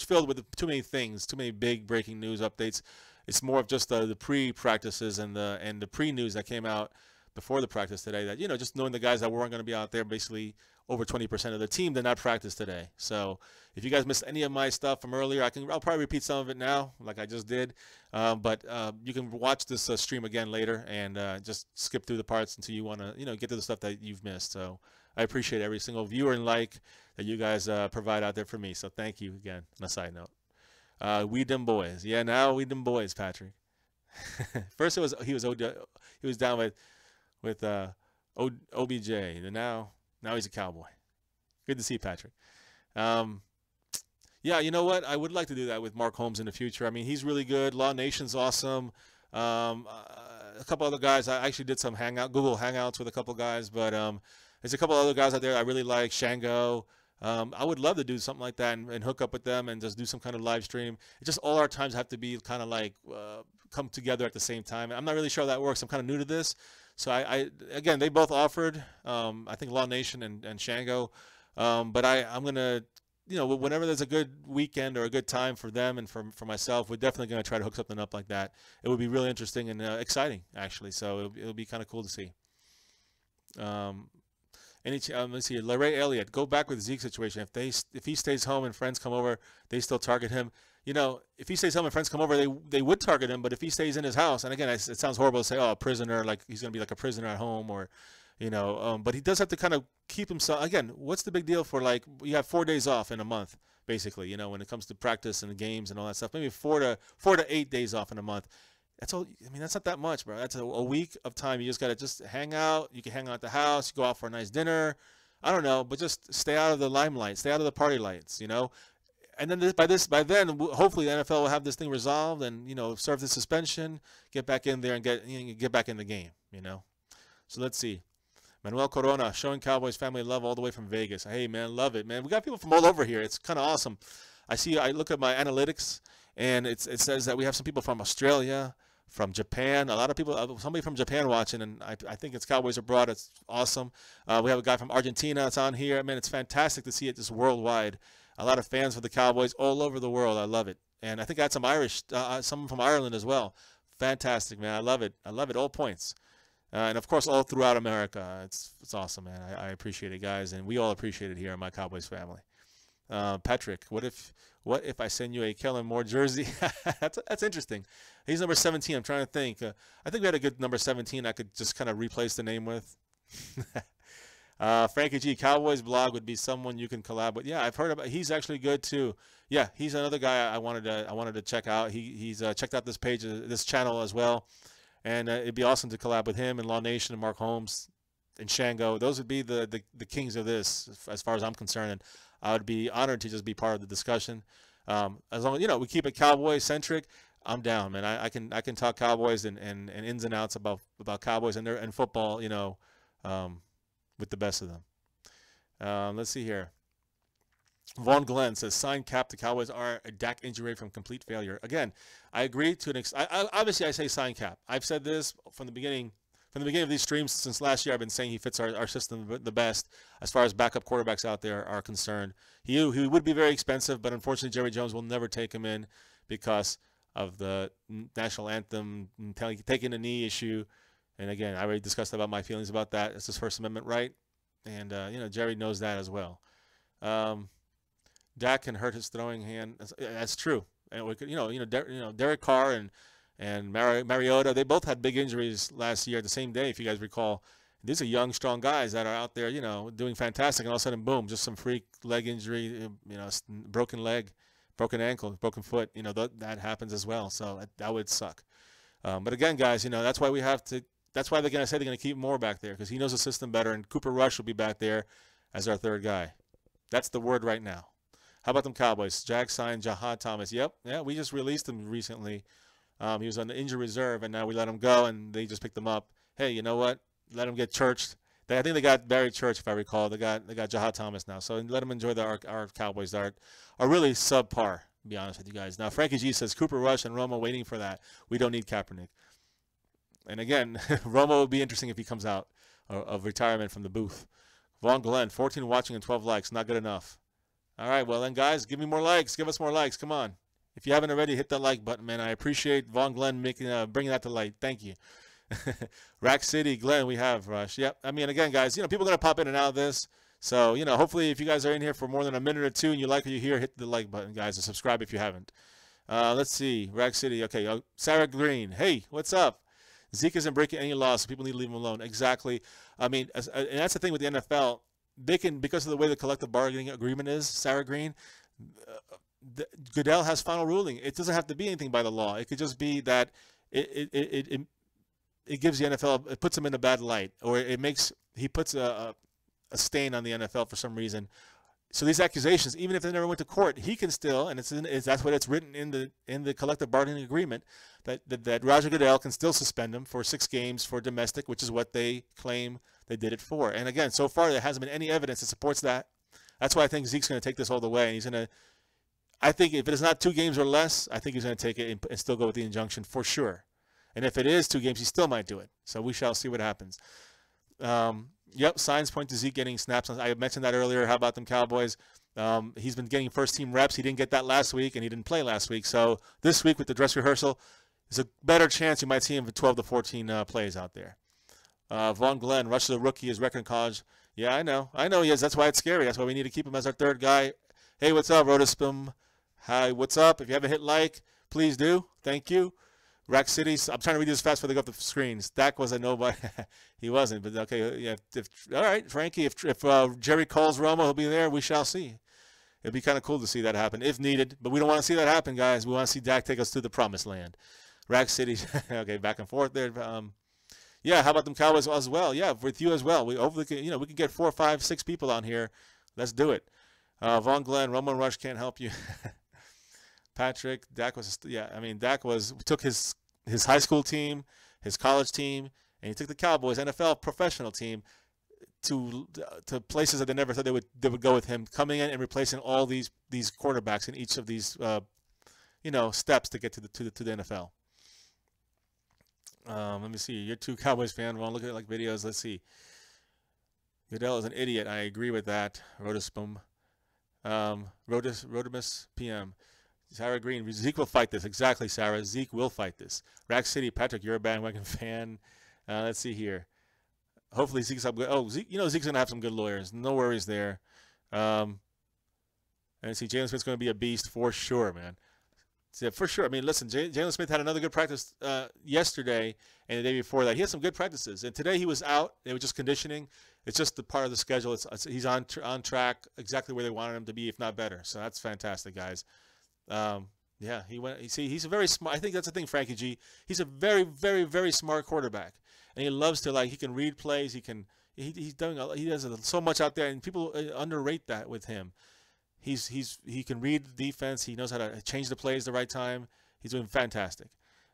filled with too many things, too many big breaking news updates. It's more of just the pre-practices and the pre-news that came out before the practice today. That just knowing the guys that weren't going to be out there basically over 20% of the team did not practice today. So if you guys missed any of my stuff from earlier, I'll probably repeat some of it now, like I just did. But you can watch this stream again later and just skip through the parts until you want to, get to the stuff that you've missed. So I appreciate every single viewer and like that you guys provide out there for me. So thank you again. On a side note, we them boys. Yeah, now we them boys, Patrick. First he was down with OBJ, and now he's a Cowboy. Good to see Patrick. Yeah, you know what? I would like to do that with Mark Holmes in the future. I mean, he's really good. Law Nation's awesome. A couple other guys. I actually did some Google Hangouts with a couple guys, but there's a couple other guys out there I really like. Shango. I would love to do something like that and hook up with them and just do some kind of live stream. It's just all our times have to be kind of like come together at the same time. I'm not really sure how that works. I'm kind of new to this. So again, they both offered, I think Law Nation and Shango. But I'm going to, whenever there's a good weekend or a good time for them and for myself, we're definitely going to try to hook something up like that. It would be really interesting and exciting, actually. So it'll be kind of cool to see. Let's see, Larray Elliott, go back with the Zeke situation. If he stays home and friends come over, they still target him. If he stays home and friends come over, they would target him. But if he stays in his house, and again, it sounds horrible to say, oh, a prisoner, like he's going to be like a prisoner at home, or but he does have to kind of keep himself. Again, what's the big deal for, like, you have 4 days off in a month, basically, when it comes to practice and games and all that stuff. Maybe 4 to 8 days off in a month. That's all. I mean, that's not that much, bro. That's a week of time. You just got to just hang out. You can hang out at the house. You go out for a nice dinner. I don't know, but just stay out of the limelight. Stay out of the party lights, And then by then, hopefully the NFL will have this thing resolved and, serve the suspension, get back in there and get back in the game, So let's see. Manuel Corona, showing Cowboys family love all the way from Vegas. Hey, man, love it, man. We got people from all over here. It's kind of awesome. I look at my analytics, and it says that we have some people from Australia, from Japan. A lot of people, somebody from Japan watching, and I think it's Cowboys Abroad. It's awesome. We have a guy from Argentina that's on here. Man, it's fantastic to see it just worldwide. A lot of fans for the Cowboys all over the world. I love it. And I think I had some Irish, someone from Ireland as well. Fantastic, man. I love it. I love it. All points. And, of course, all throughout America. It's awesome, man. I appreciate it, guys. And we all appreciate it here in my Cowboys family. Patrick, what if I send you a Kellen Moore jersey? That's interesting. He's number 17. I'm trying to think. I think we had a good number 17 I could just kind of replace the name with. Frankie G, Cowboys blog would be someone you can collab with. Yeah, I've heard about. He's actually good too. Yeah, he's another guy I wanted to check out. He's checked out this page, this channel as well, and it'd be awesome to collab with him and Law Nation and Mark Holmes and Shango. Those would be the kings of this, as far as I'm concerned. And I would be honored to just be part of the discussion. As long as we keep it Cowboy centric, I'm down, man. I can talk Cowboys and ins and outs about Cowboys and football, with the best of them. Let's see here. Vaughn Glenn says, sign cap, the Cowboys are a Dak injury from complete failure. Again, I agree to an extent. Obviously, I say sign cap. I've said this from the beginning of these streams since last year. I've been saying he fits our system the best as far as backup quarterbacks out there are concerned. He would be very expensive, but unfortunately Jerry Jones will never take him in because of the national anthem, taking a knee issue. And again, I already discussed about my feelings about that. It's his First Amendment right, and Jerry knows that as well. Dak can hurt his throwing hand. That's true. And we could, Derek Carr and Mariota, they both had big injuries last year the same day, if you guys recall. These are young, strong guys that are out there, doing fantastic, and all of a sudden, boom, just some freak leg injury, broken leg, broken ankle, broken foot. That happens as well. So that would suck. But again, guys, that's why we have to. That's why they're going to say they're going to keep Moore back there, because he knows the system better, and Cooper Rush will be back there as our third guy. That's the word right now. How about them Cowboys? Jack signed Jahan Thomas. Yep. Yeah, we just released him recently. He was on the injury reserve, and now we let him go, and they just picked him up. Hey, you know what? Let him get churched. I think they got Barry Church, if I recall. They got Jahan Thomas now. So let them enjoy our Cowboys that are really subpar, to be honest with you guys. Now, Frankie G says, Cooper Rush and Romo waiting for that. We don't need Kaepernick. And again, Romo would be interesting if he comes out of retirement from the booth. Vaughn Glenn, 14 watching and 12 likes. Not good enough. All right, well then, guys, give me more likes. Give us more likes. Come on. If you haven't already, hit that like button, man. I appreciate Vaughn Glenn bringing that to light. Thank you. Rack City, Glenn, we have Rush. Yep. I mean, again, guys, people are going to pop in and out of this. So, hopefully if you guys are in here for more than a minute or two and you like what you hear, hit the like button, guys, and subscribe if you haven't. Let's see. Rag City. Okay. Sarah Green. Hey, what's up? Zeke isn't breaking any laws, so people need to leave him alone. Exactly. I mean, and that's the thing with the NFL. They can, because of the way the collective bargaining agreement is, Sarah Green, Goodell has final ruling. It doesn't have to be anything by the law. It could just be that it gives the NFL, it puts them in a bad light, or he puts a stain on the NFL for some reason. So these accusations, even if they never went to court, he can still, and that's what it's written in the collective bargaining agreement, that Roger Goodell can still suspend him for 6 games for domestic, which is what they claim they did it for. And again, so far there hasn't been any evidence that supports that. That's why I think Zeke's going to take this all the way, and he's going to. I think if it is not 2 games or less, I think he's going to take it and still go with the injunction for sure. And if it is 2 games, he still might do it. So we shall see what happens. Yep, signs point to Zeke getting snaps. I mentioned that earlier. How about them Cowboys? He's been getting first-team reps. He didn't get that last week, and he didn't play last week. So this week with the dress rehearsal, there's a better chance you might see him for 12 to 14 plays out there. Vaughn Glenn, rush to the rookie, his record in college. Yeah, I know. He is. That's why it's scary. That's why we need to keep him as our 3rd guy. Hey, what's up, Rotospum? Hi, what's up? If you haven't hit like, please do. Thank you. Rack City. I'm trying to read this fast before they go up the screens. Dak was a nobody. He wasn't, but okay. Yeah. All right, Frankie. If Jerry calls Romo, he'll be there. We shall see. It'd be kind of cool to see that happen if needed, but we don't want to see that happen, guys. We want to see Dak take us to the promised land. Rack City. Okay, back and forth there. Yeah. How about them Cowboys as well? Yeah, with you as well. We hopefully we can get 4, 5, 6 people on here. Let's do it. Vaughn Glenn, Romo and Rush can't help you. Patrick, Dak was, Dak took his high school team, his college team, and he took the Cowboys NFL professional team to places that they never thought they would go with him, coming in and replacing all these quarterbacks in each of these steps to get to the NFL. Let me see. You're 2 Cowboys fan. Want to look at like videos? Let's see. Goodell is an idiot. I agree with that. Rotospum. Rotimus PM. Sarah Green, Zeke will fight this. Exactly, Sarah. Zeke will fight this. Rack City, Patrick, you're a bandwagon fan. Let's see here. Hopefully Zeke's up good. Oh, Zeke, Zeke's going to have some good lawyers. No worries there. And see, Jalen Smith's going to be a beast for sure, man. Yeah, for sure. I mean, listen, Jalen Smith had another good practice yesterday and the day before that. He had some good practices. And today he was out. They were just conditioning. It's just the part of the schedule. He's on track exactly where they wanted him to be, if not better. So that's fantastic, guys. Yeah, he went. See, he's a very smart. I think that's the thing, Frankie G. He's a very, very, very smart quarterback, and he loves to he can read plays. He does so much out there, and people underrate that with him. He can read the defense. He knows how to change the plays the right time. He's doing fantastic.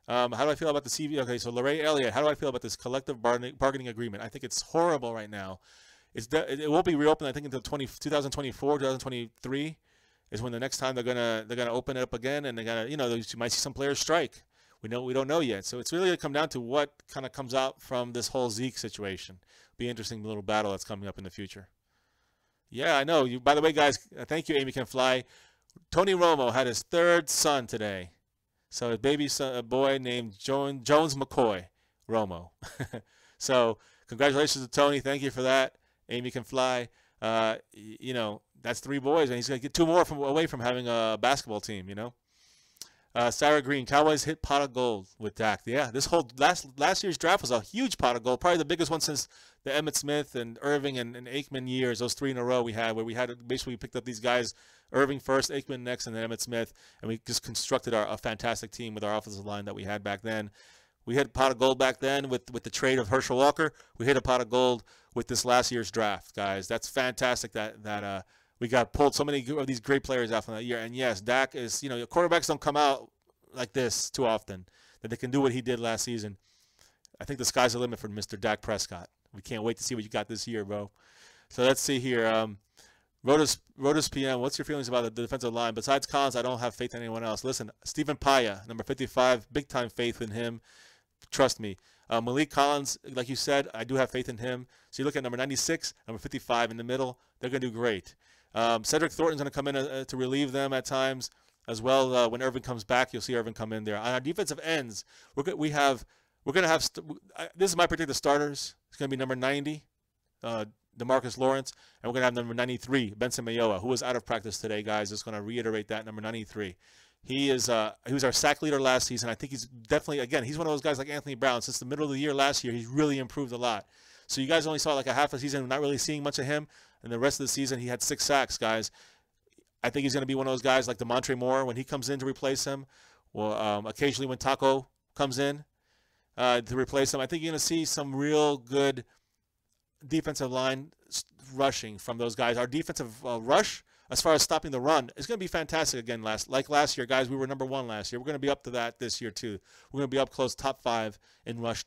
How do I feel about the CV? Okay, so Larray Elliott, how do I feel about this collective bargaining agreement? I think it's horrible right now. It won't be reopened, I think, until 2024, 2023 is when the next time they're gonna open it up again, and you might see some players strike. We don't know yet. So it's really gonna come down to what kind of comes out from this whole Zeke situation. Be an interesting little battle that's coming up in the future. Yeah, I know. By the way, guys, thank you, Amy Can Fly. Tony Romo had his 3rd son today. So his baby son, a boy named Jones McCoy Romo. So congratulations to Tony. Thank you for that. Amy Can Fly. That's 3 boys, and he's going to get 2 more away from having a basketball team, Sarah Green, Cowboys hit pot of gold with Dak. Yeah, this whole last year's draft was a huge pot of gold, probably the biggest one since the Emmitt Smith and Irving and Aikman years, those 3 in a row we had, where we picked up these guys, Irving first, Aikman next, and then Emmitt Smith, and we just constructed a fantastic team with our offensive line that we had back then. We hit a pot of gold back then with the trade of Herschel Walker. We hit a pot of gold with this last year's draft, guys. That's fantastic that we got pulled so many of these great players out from that year. And yes, Dak is, quarterbacks don't come out like this too often, that they can do what he did last season. I think the sky's the limit for Mr. Dak Prescott. We can't wait to see what you got this year, bro. So let's see here. Rotus PM, what's your feelings about the defensive line? Besides Collins, I don't have faith in anyone else. Listen, Stephen Paya, number 55, big-time faith in him. Trust me. Malik Collins, like you said, I do have faith in him. So you look at number 96, number 55 in the middle. They're going to do great. Cedric Thornton's going to come in to relieve them at times as well. When Irvin comes back, you'll see Irvin come in there. On our defensive ends, we're going to have this is my predicted starters. It's going to be number 90, DeMarcus Lawrence, and we're going to have number 93, Benson Mayowa, who was out of practice today, guys. Just going to reiterate that, number 93. He was our sack leader last season. I think he's definitely, again, he's one of those guys like Anthony Brown. Since the middle of the year last year, he's really improved a lot. So you guys only saw like a half a season, not really seeing much of him. And the rest of the season, he had 6 sacks, guys. I think he's going to be one of those guys like DeMontre Moore when he comes in to replace him. Well, occasionally when Taco comes in to replace him, I think you're going to see some real good defensive line rushing from those guys. Our defensive rush, as far as stopping the run, is going to be fantastic again. Like last year, guys, we were number 1 last year. We're going to be up to that this year too. We're going to be up close, top 5 in rush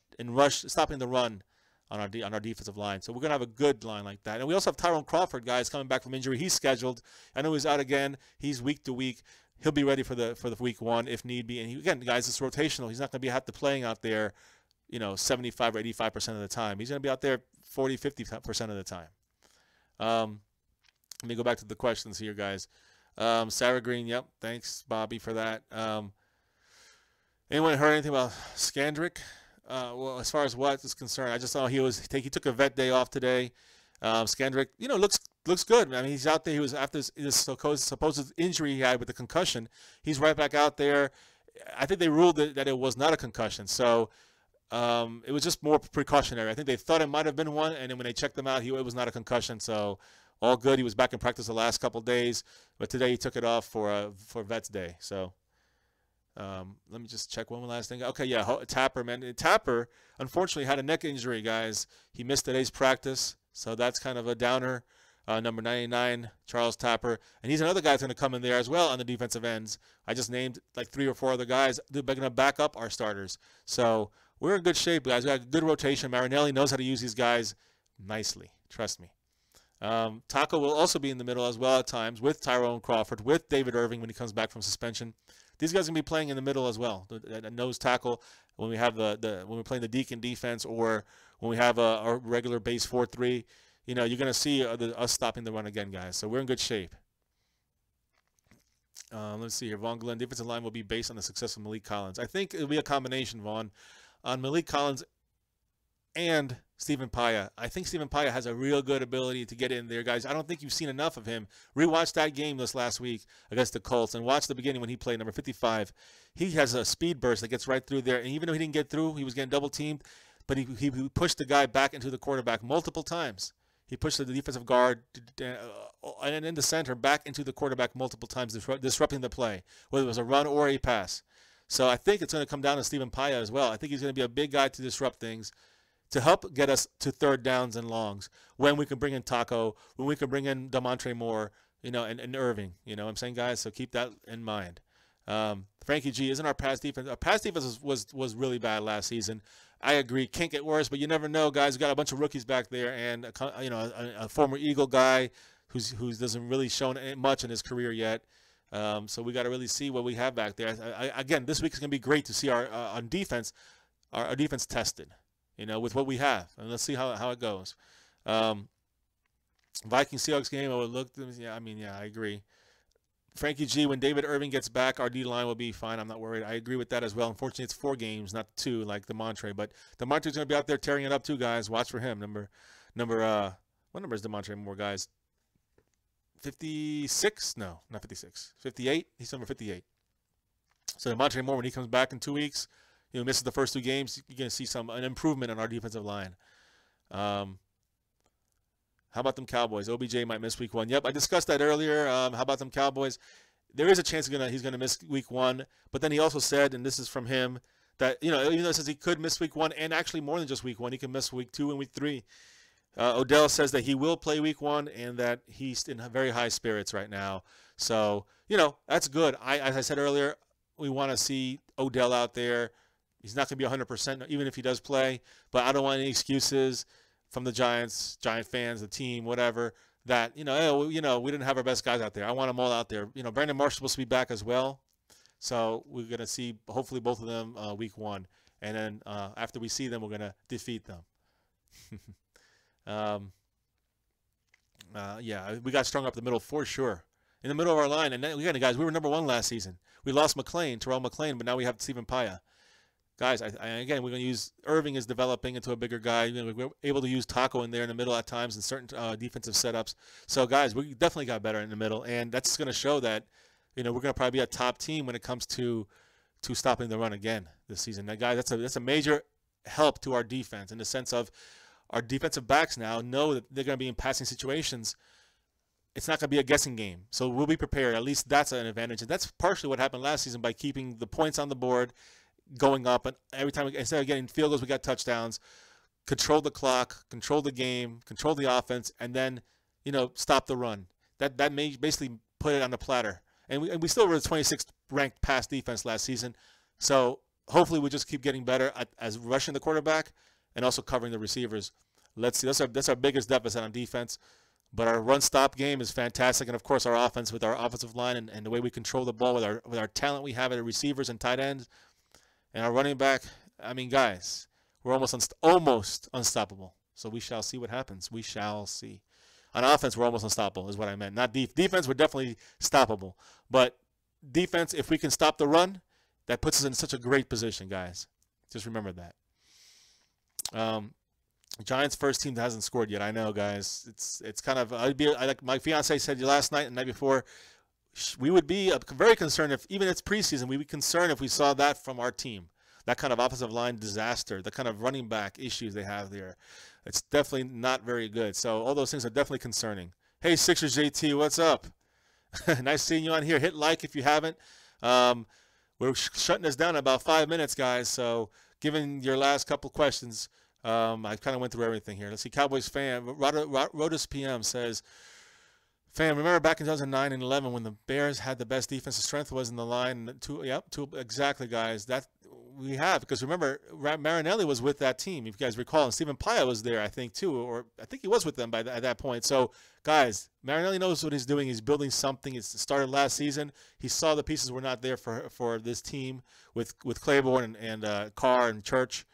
stopping the run on our defensive line. So we're going to have a good line like that. And we also have Tyrone Crawford, guys, coming back from injury. He's scheduled. I know he's out again. He's week to week. He'll be ready for the week 1 if need be. And again, guys, it's rotational. He's not going to have to playing out there, 75 or 85% of the time. He's going to be out there 40, 50% of the time. Let me go back to the questions here, guys. Sarah Green, yep. Thanks, Bobby, for that. Anyone heard anything about Skandrick? Well, as far as what is concerned, I just saw he took a vet day off today. Skandrick, looks good. I mean, he's out there. He was after this supposed injury he had with the concussion. He's right back out there. I think they ruled that it was not a concussion, so it was just more precautionary. I think they thought it might have been one, and then when they checked him out, it was not a concussion. So all good. He was back in practice the last couple of days, but today he took it off for Vets Day. So. Let me just check one last thing. Okay, yeah, Tapper, man. Tapper, unfortunately, had a neck injury, guys. He missed today's practice, so that's kind of a downer. Number 99, Charles Tapper. And he's another guy that's going to come in there as well on the defensive ends. I just named like 3 or 4 other guys. They're going to back up our starters. So we're in good shape, guys. We got a good rotation. Marinelli knows how to use these guys nicely. Trust me. Taco will also be in the middle as well at times with Tyrone Crawford, with David Irving when he comes back from suspension. These guys are going to be playing in the middle as well. The nose tackle when we have when we're playing the Deacon defense or when we have a regular base 4-3. You're going to see us stopping the run again, guys. So we're in good shape. Let's see here. Vaughn Glenn, defensive line will be based on the success of Malik Collins. I think it'll be a combination, Vaughn, on Malik Collins and Stephen Paya. I think Stephen Paya has a real good ability to get in there, guys. I don't think you've seen enough of him. Rewatch that game this last week against the Colts and watch the beginning when he played number 55. He has a speed burst that gets right through there. And even though he didn't get through, he was getting double teamed, but he pushed the guy back into the quarterback multiple times. He pushed the defensive guard and in the center back into the quarterback multiple times, disrupting the play, whether it was a run or a pass. So I think it's going to come down to Stephen Paya as well. I think he's going to be a big guy to disrupt things, to help get us to third downs and longs when we can bring in Taco, when we can bring in DeMontre Moore, and Irving. You know what I'm saying, guys? So keep that in mind. Frankie G, isn't our pass defense? Our pass defense was really bad last season. I agree. Can't get worse, but you never know, guys. We got a bunch of rookies back there, and a former Eagle guy who doesn't really shown much in his career yet. So we got to really see what we have back there. Again, this week is going to be great to see our on defense, our defense tested. With what we have, and let's see how it goes. Viking-Seahawks game, I would look. Yeah, I agree. Frankie G, when David Irving gets back, our D-line will be fine. I'm not worried. I agree with that as well. Unfortunately, it's 4 games, not 2, like DeMontre. But DeMontre's going to be out there tearing it up too, guys. Watch for him. What number is DeMontre Moore, guys? 56? No, not 56. 58? He's number 58. So DeMontre Moore, when he comes back in 2 weeks, misses the first 2 games, you're going to see an improvement on our defensive line. How about them Cowboys? OBJ might miss week 1. Yep, I discussed that earlier. How about them Cowboys? There is a chance he's going to miss week 1, but then he also said, and this is from him, that even though it says he could miss week 1, and actually more than just week 1, he can miss week 2 and week 3. Odell says that he will play week 1 and that he's in very high spirits right now. So that's good. As I said earlier, we want to see Odell out there. He's not going to be 100% even if he does play, but I don't want any excuses from the Giant fans, the team, whatever, that, we didn't have our best guys out there. I want them all out there. Brandon Marshall's supposed to be back as well. So we're going to see hopefully both of them week 1. And then after we see them, we're going to defeat them. Yeah, we got strung up the middle for sure. In the middle of our line. And then, again, guys, we were number 1 last season. We lost Terrell McLean, but now we have Stephen Paya. guys, again, we're going to use Irving is developing into a bigger guy. We're able to use Taco in there in the middle at times in certain defensive setups. So, guys, we definitely got better in the middle, and that's going to show that, we're going to probably be a top team when it comes to stopping the run again this season. Now, guys, that's a major help to our defense in the sense of our defensive backs now know that they're going to be in passing situations. It's not going to be a guessing game. So we'll be prepared. At least that's an advantage. And that's partially what happened last season by keeping the points on the board going up. And every time, instead of getting field goals, we got touchdowns. Control the clock, control the game, control the offense, and then, stop the run. That basically put it on the platter. And we still were the 26th ranked pass defense last season. So hopefully we just keep getting better as rushing the quarterback and also covering the receivers. Let's see. That's our biggest deficit on defense. But our run-stop game is fantastic, and of course our offense with our offensive line and the way we control the ball with our talent we have at the receivers and tight ends, and our running back. I mean, guys, we're almost unstoppable. So we shall see what happens. We shall see. On offense, we're almost unstoppable, is what I meant. Not defense. We're definitely stoppable, but defense, if we can stop the run, that puts us in such a great position, guys. Just remember that. Giants first team that hasn't scored yet. I know, guys. It's kind of like my fiance said last night and the night before. We would be very concerned if even it's preseason. We'd be concerned if we saw that from our team. That kind of offensive line disaster, the kind of running back issues they have there. It's definitely not very good. So all those things are definitely concerning. Hey, Sixers JT, what's up? Nice seeing you on here. Hit like if you haven't. We're shutting this down in about 5 minutes, guys. So given your last couple questions. I kind of went through everything here. Let's see. Cowboys fan, Rotus PM says, "Fam, remember back in 2009 and 11 when the Bears had the best defensive strength was in the line? Exactly, guys. That we have because remember Marinelli was with that team, if you guys recall, and Stephen Paya was there, I think too, or I think he was with them at that point. So, guys, Marinelli knows what he's doing. He's building something. It started last season. He saw the pieces were not there for this team with Claiborne and Carr and Church."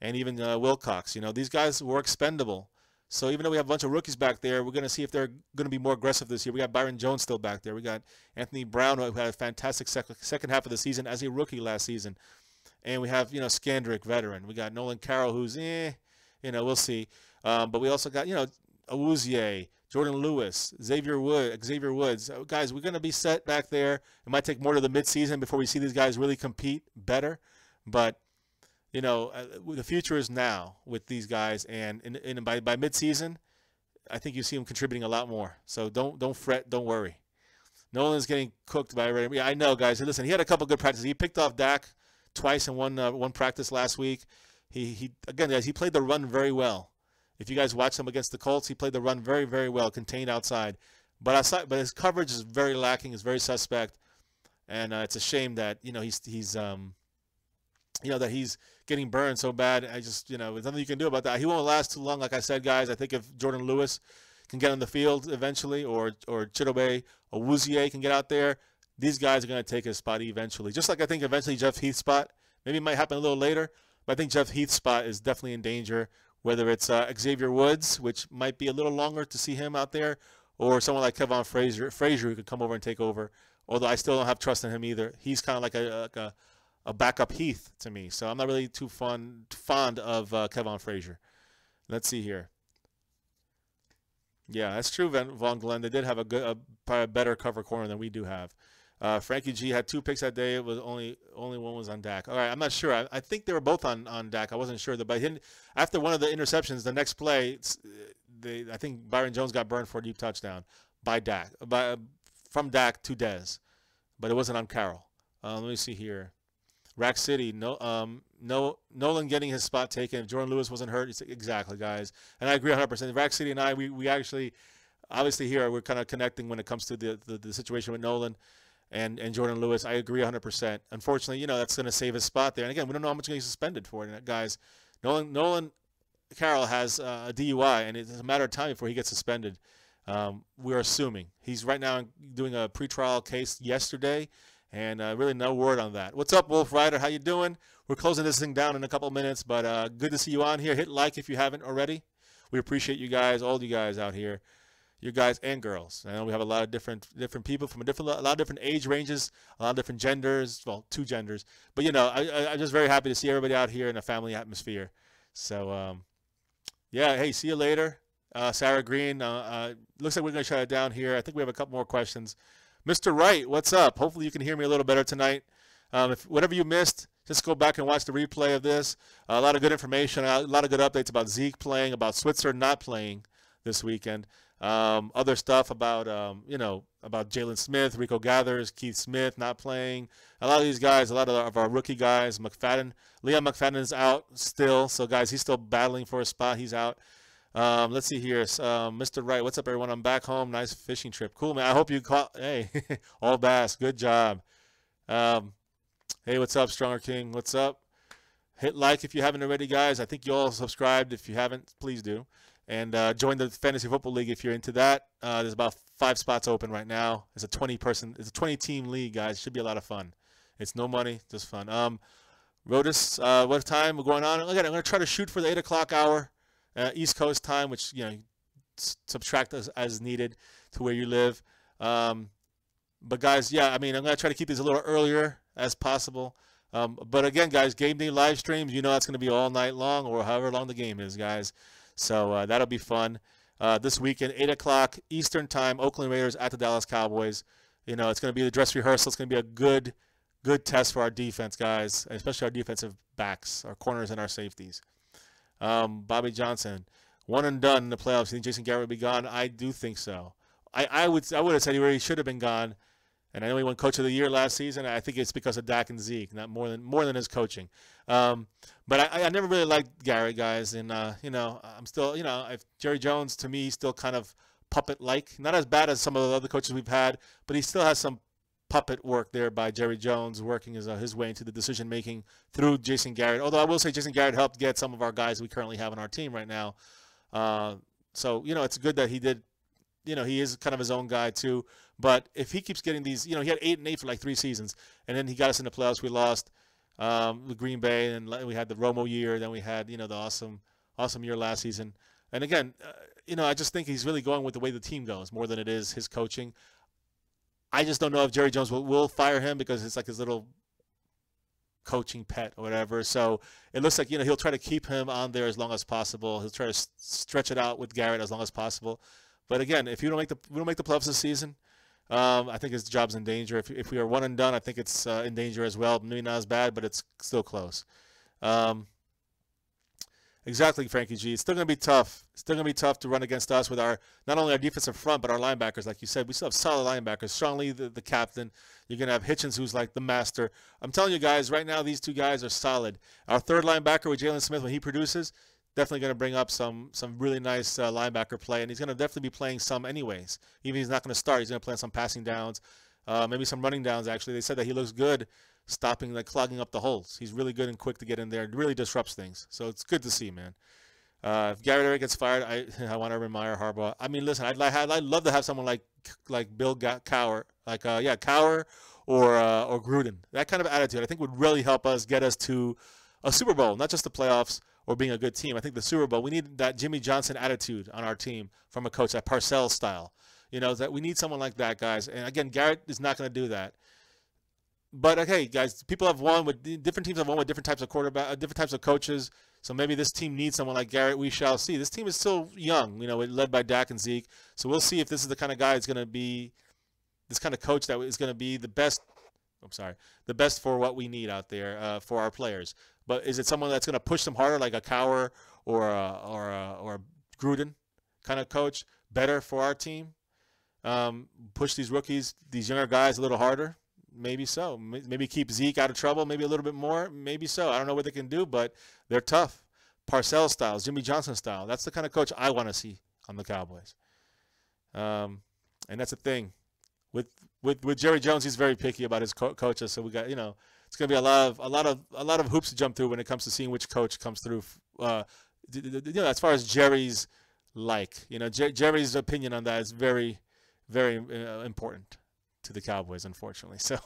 And even Wilcox, these guys were expendable. So even though we have a bunch of rookies back there, we're going to see if they're going to be more aggressive this year. We got Byron Jones still back there. We got Anthony Brown, who had a fantastic second half of the season as a rookie last season. And we have, Skandrick, veteran. We got Nolan Carroll, who's, we'll see. But we also got, Awuzie, Jordan Lewis, Xavier Woods. Guys, we're going to be set back there. It might take more to the midseason before we see these guys really compete better. But the future is now with these guys, and by midseason, I think you see them contributing a lot more. So don't fret, don't worry. Nolan's getting cooked by everybody. Yeah, I know, guys. Listen, he had a couple good practices. He picked off Dak twice in one practice last week. Again, guys, he played the run very well. If you guys watch him against the Colts, he played the run very, very well, contained outside. But his coverage is very lacking. It's very suspect, and it's a shame that that he's getting burned so bad. There's nothing you can do about that. He won't last too long, like I said, guys. I think if Jordan Lewis can get on the field eventually, or Chidobe Awuzie can get out there, these guys are going to take his spot eventually. Just like I think eventually Jeff Heath's spot. Maybe it might happen a little later, but I think Jeff Heath's spot is definitely in danger, whether it's Xavier Woods, which might be a little longer to see him out there, or someone like Kevon Frazier who could come over and take over, although I still don't have trust in him either. He's kind of like a backup Heath to me, so I'm not really too fond of Kevon Frazier. Let's see here. Yeah, that's true, Von Glenn. They did have probably a better cover corner than we do have. Frankie G had 2 picks that day. It was only one was on Dak. All right, I'm not sure. I think they were both on Dak. I wasn't sure, but after one of the interceptions, the next play, I think Byron Jones got burned for a deep touchdown by Dak, from Dak to Dez, but it wasn't on Carroll. Let me see here. Rack City, Nolan getting his spot taken. If Jordan Lewis wasn't hurt, exactly, guys. And I agree 100%. Rack City and I, we actually, obviously here, we're kind of connecting when it comes to the situation with Nolan and Jordan Lewis. I agree 100%. Unfortunately, that's going to save his spot there. And again, we don't know how much he's suspended for it, guys. Nolan Carroll has a DUI, and it's a matter of time before he gets suspended. We're assuming. He's right now doing a pretrial case yesterday. And really no word on that. What's up, Wolf Rider? How you doing? We're closing this thing down in a couple of minutes, but good to see you on here. Hit like if you haven't already. We appreciate you guys, all you guys out here. you guys and girls. I know we have a lot of different people from a lot of different age ranges, a lot of different genders. Well, 2 genders. But I'm just very happy to see everybody out here in a family atmosphere. So yeah, hey, see you later. Sarah Green. Looks like we're gonna shut it down here. I think we have a couple more questions. Mr. Wright, what's up? Hopefully you can hear me a little better tonight. If whatever you missed, just go back and watch the replay of this. A lot of good information, a lot of good updates about Zeke playing, about Switzer not playing this weekend. Other stuff about about Jalen Smith, Rico Gathers, Keith Smith not playing. A lot of these guys, a lot of our rookie guys, McFadden, Leon McFadden is out still. So guys, he's still battling for a spot. He's out. Let's see here. Mr. Wright, what's up, everyone? I'm back home. Nice fishing trip. Cool, man. I hope you caught. Hey, all bass. Good job. Hey, what's up, Stronger King? What's up? Hit like if you haven't already, guys. I think you all subscribed. If you haven't, please do. And join the Fantasy Football League if you're into that. There's about 5 spots open right now. It's a 20-team league, guys. It should be a lot of fun. It's no money, just fun. Rodus, what time we're going on? Look at it. I'm going to try to shoot for the 8 o'clock hour. East Coast time, which subtract as needed to where you live. But guys, yeah, I mean, I'm gonna try to keep these a little earlier as possible. But again, guys, game day live streams, that's gonna be all night long or however long the game is, guys. So that'll be fun. This weekend, 8 o'clock Eastern time, Oakland Raiders at the Dallas Cowboys. It's gonna be the dress rehearsal. It's gonna be a good test for our defense, guys, especially our defensive backs, our corners, and our safeties. Bobby Johnson, one and done in the playoffs. You think Jason Garrett would be gone? I do think so. I would have said he really should have been gone. And I know he won Coach of the Year last season. I think it's because of Dak and Zeke, not more than his coaching. But I never really liked Garrett, guys. And I'm still, if Jerry Jones to me still kind of puppet-like, not as bad as some of the other coaches we've had, but he still has some puppet work there by Jerry Jones, working his way into the decision making through Jason Garrett. Although I will say Jason Garrett helped get some of our guys we currently have on our team right now. So it's good that he did. He is kind of his own guy too. But if he keeps getting these, he had 8-8 for like 3 seasons, and then he got us in the playoffs. We lost with Green Bay, and we had the Romo year. Then we had the awesome year last season. And again, I just think he's really going with the way the team goes more than it is his coaching. I just don't know if Jerry Jones will fire him because it's like his little coaching pet or whatever. So it looks like he'll try to keep him on there as long as possible. He'll try to stretch it out with Garrett as long as possible. But again, if we don't make the playoffs this season, I think his job's in danger. If we are one and done, I think it's in danger as well. Maybe not as bad, but it's still close. Exactly, Frankie G. It's still going to be tough. It's still going to be tough to run against us with not only our defensive front, but our linebackers. Like you said, we still have solid linebackers. Sean Lee, the captain. You're going to have Hitchens, who's like the master. I'm telling you guys, right now, these 2 guys are solid. Our third linebacker with Jalen Smith, when he produces, definitely going to bring up some really nice linebacker play. And he's going to definitely be playing some anyways. Even if he's not going to start, he's going to play some passing downs, maybe some running downs, actually. They said that he looks good stopping, clogging up the holes. He's really good and quick to get in there. It really disrupts things. So it's good to see, man. If Garrett ever gets fired, I want to admire Harbaugh. I mean, listen, I'd love to have someone like Bill Cowher, Cowher or Gruden. That kind of attitude, I think, would really help us get us to a Super Bowl, not just the playoffs or being a good team. I think the Super Bowl, we need that Jimmy Johnson attitude on our team from a coach, that Parcells style. That we need someone like that, guys. And again, Garrett is not going to do that. But okay, guys, people have won with different teams have won with different types of different types of coaches. So maybe this team needs someone like Garrett. We shall see. This team is still young, led by Dak and Zeke. So we'll see if this is the kind of guy that's going to be, this kind of coach that is going to be the best. The best for what we need out there for our players. But is it someone that's going to push them harder, like a Cowher or a Gruden kind of coach, better for our team? Push these rookies, these younger guys, a little harder. Maybe so. Maybe keep Zeke out of trouble. Maybe a little bit more. Maybe so. I don't know what they can do, but they're tough. Parcells style, Jimmy Johnson style. That's the kind of coach I want to see on the Cowboys. And that's the thing. With Jerry Jones, he's very picky about his coaches. So we got it's going to be a lot of hoops to jump through when it comes to seeing which coach comes through. As far as Jerry's Jerry's opinion on that is very, very important to the Cowboys, unfortunately. So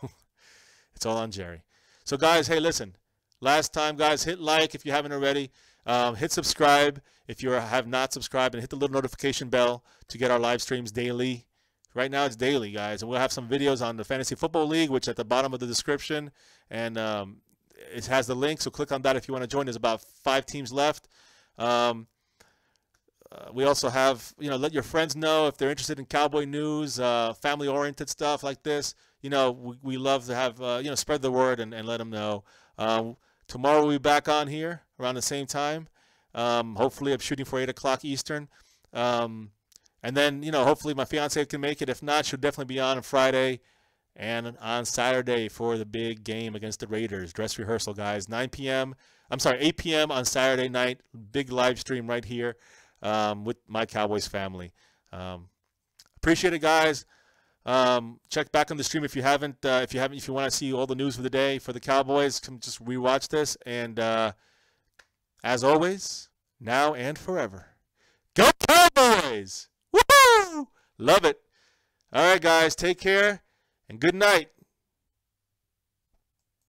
it's all on Jerry. So guys, hey, listen. Last time, guys, hit like if you haven't already. Hit subscribe if you have not subscribed, and hit the little notification bell to get our live streams daily. Right now it's daily, guys, and we'll have some videos on the Fantasy Football League, which at the bottom of the description, and it has the link, so click on that if you want to join. There's about 5 teams left. We also have, let your friends know if they're interested in Cowboy news, family-oriented stuff like this. We love to have, spread the word and let them know. Tomorrow we'll be back on here around the same time. Hopefully I'm shooting for 8 o'clock Eastern. And then, hopefully my fiance can make it. If not, she'll definitely be on Friday and on Saturday for the big game against the Raiders. Dress rehearsal, guys. 8 p.m. on Saturday night. Big live stream right here with my Cowboys family. Appreciate it, guys. Check back on the stream if you haven't. If you want to see all the news for the day for the Cowboys, come just rewatch this. And as always, now and forever, go Cowboys! Woohoo! Love it. All right, guys, take care and good night.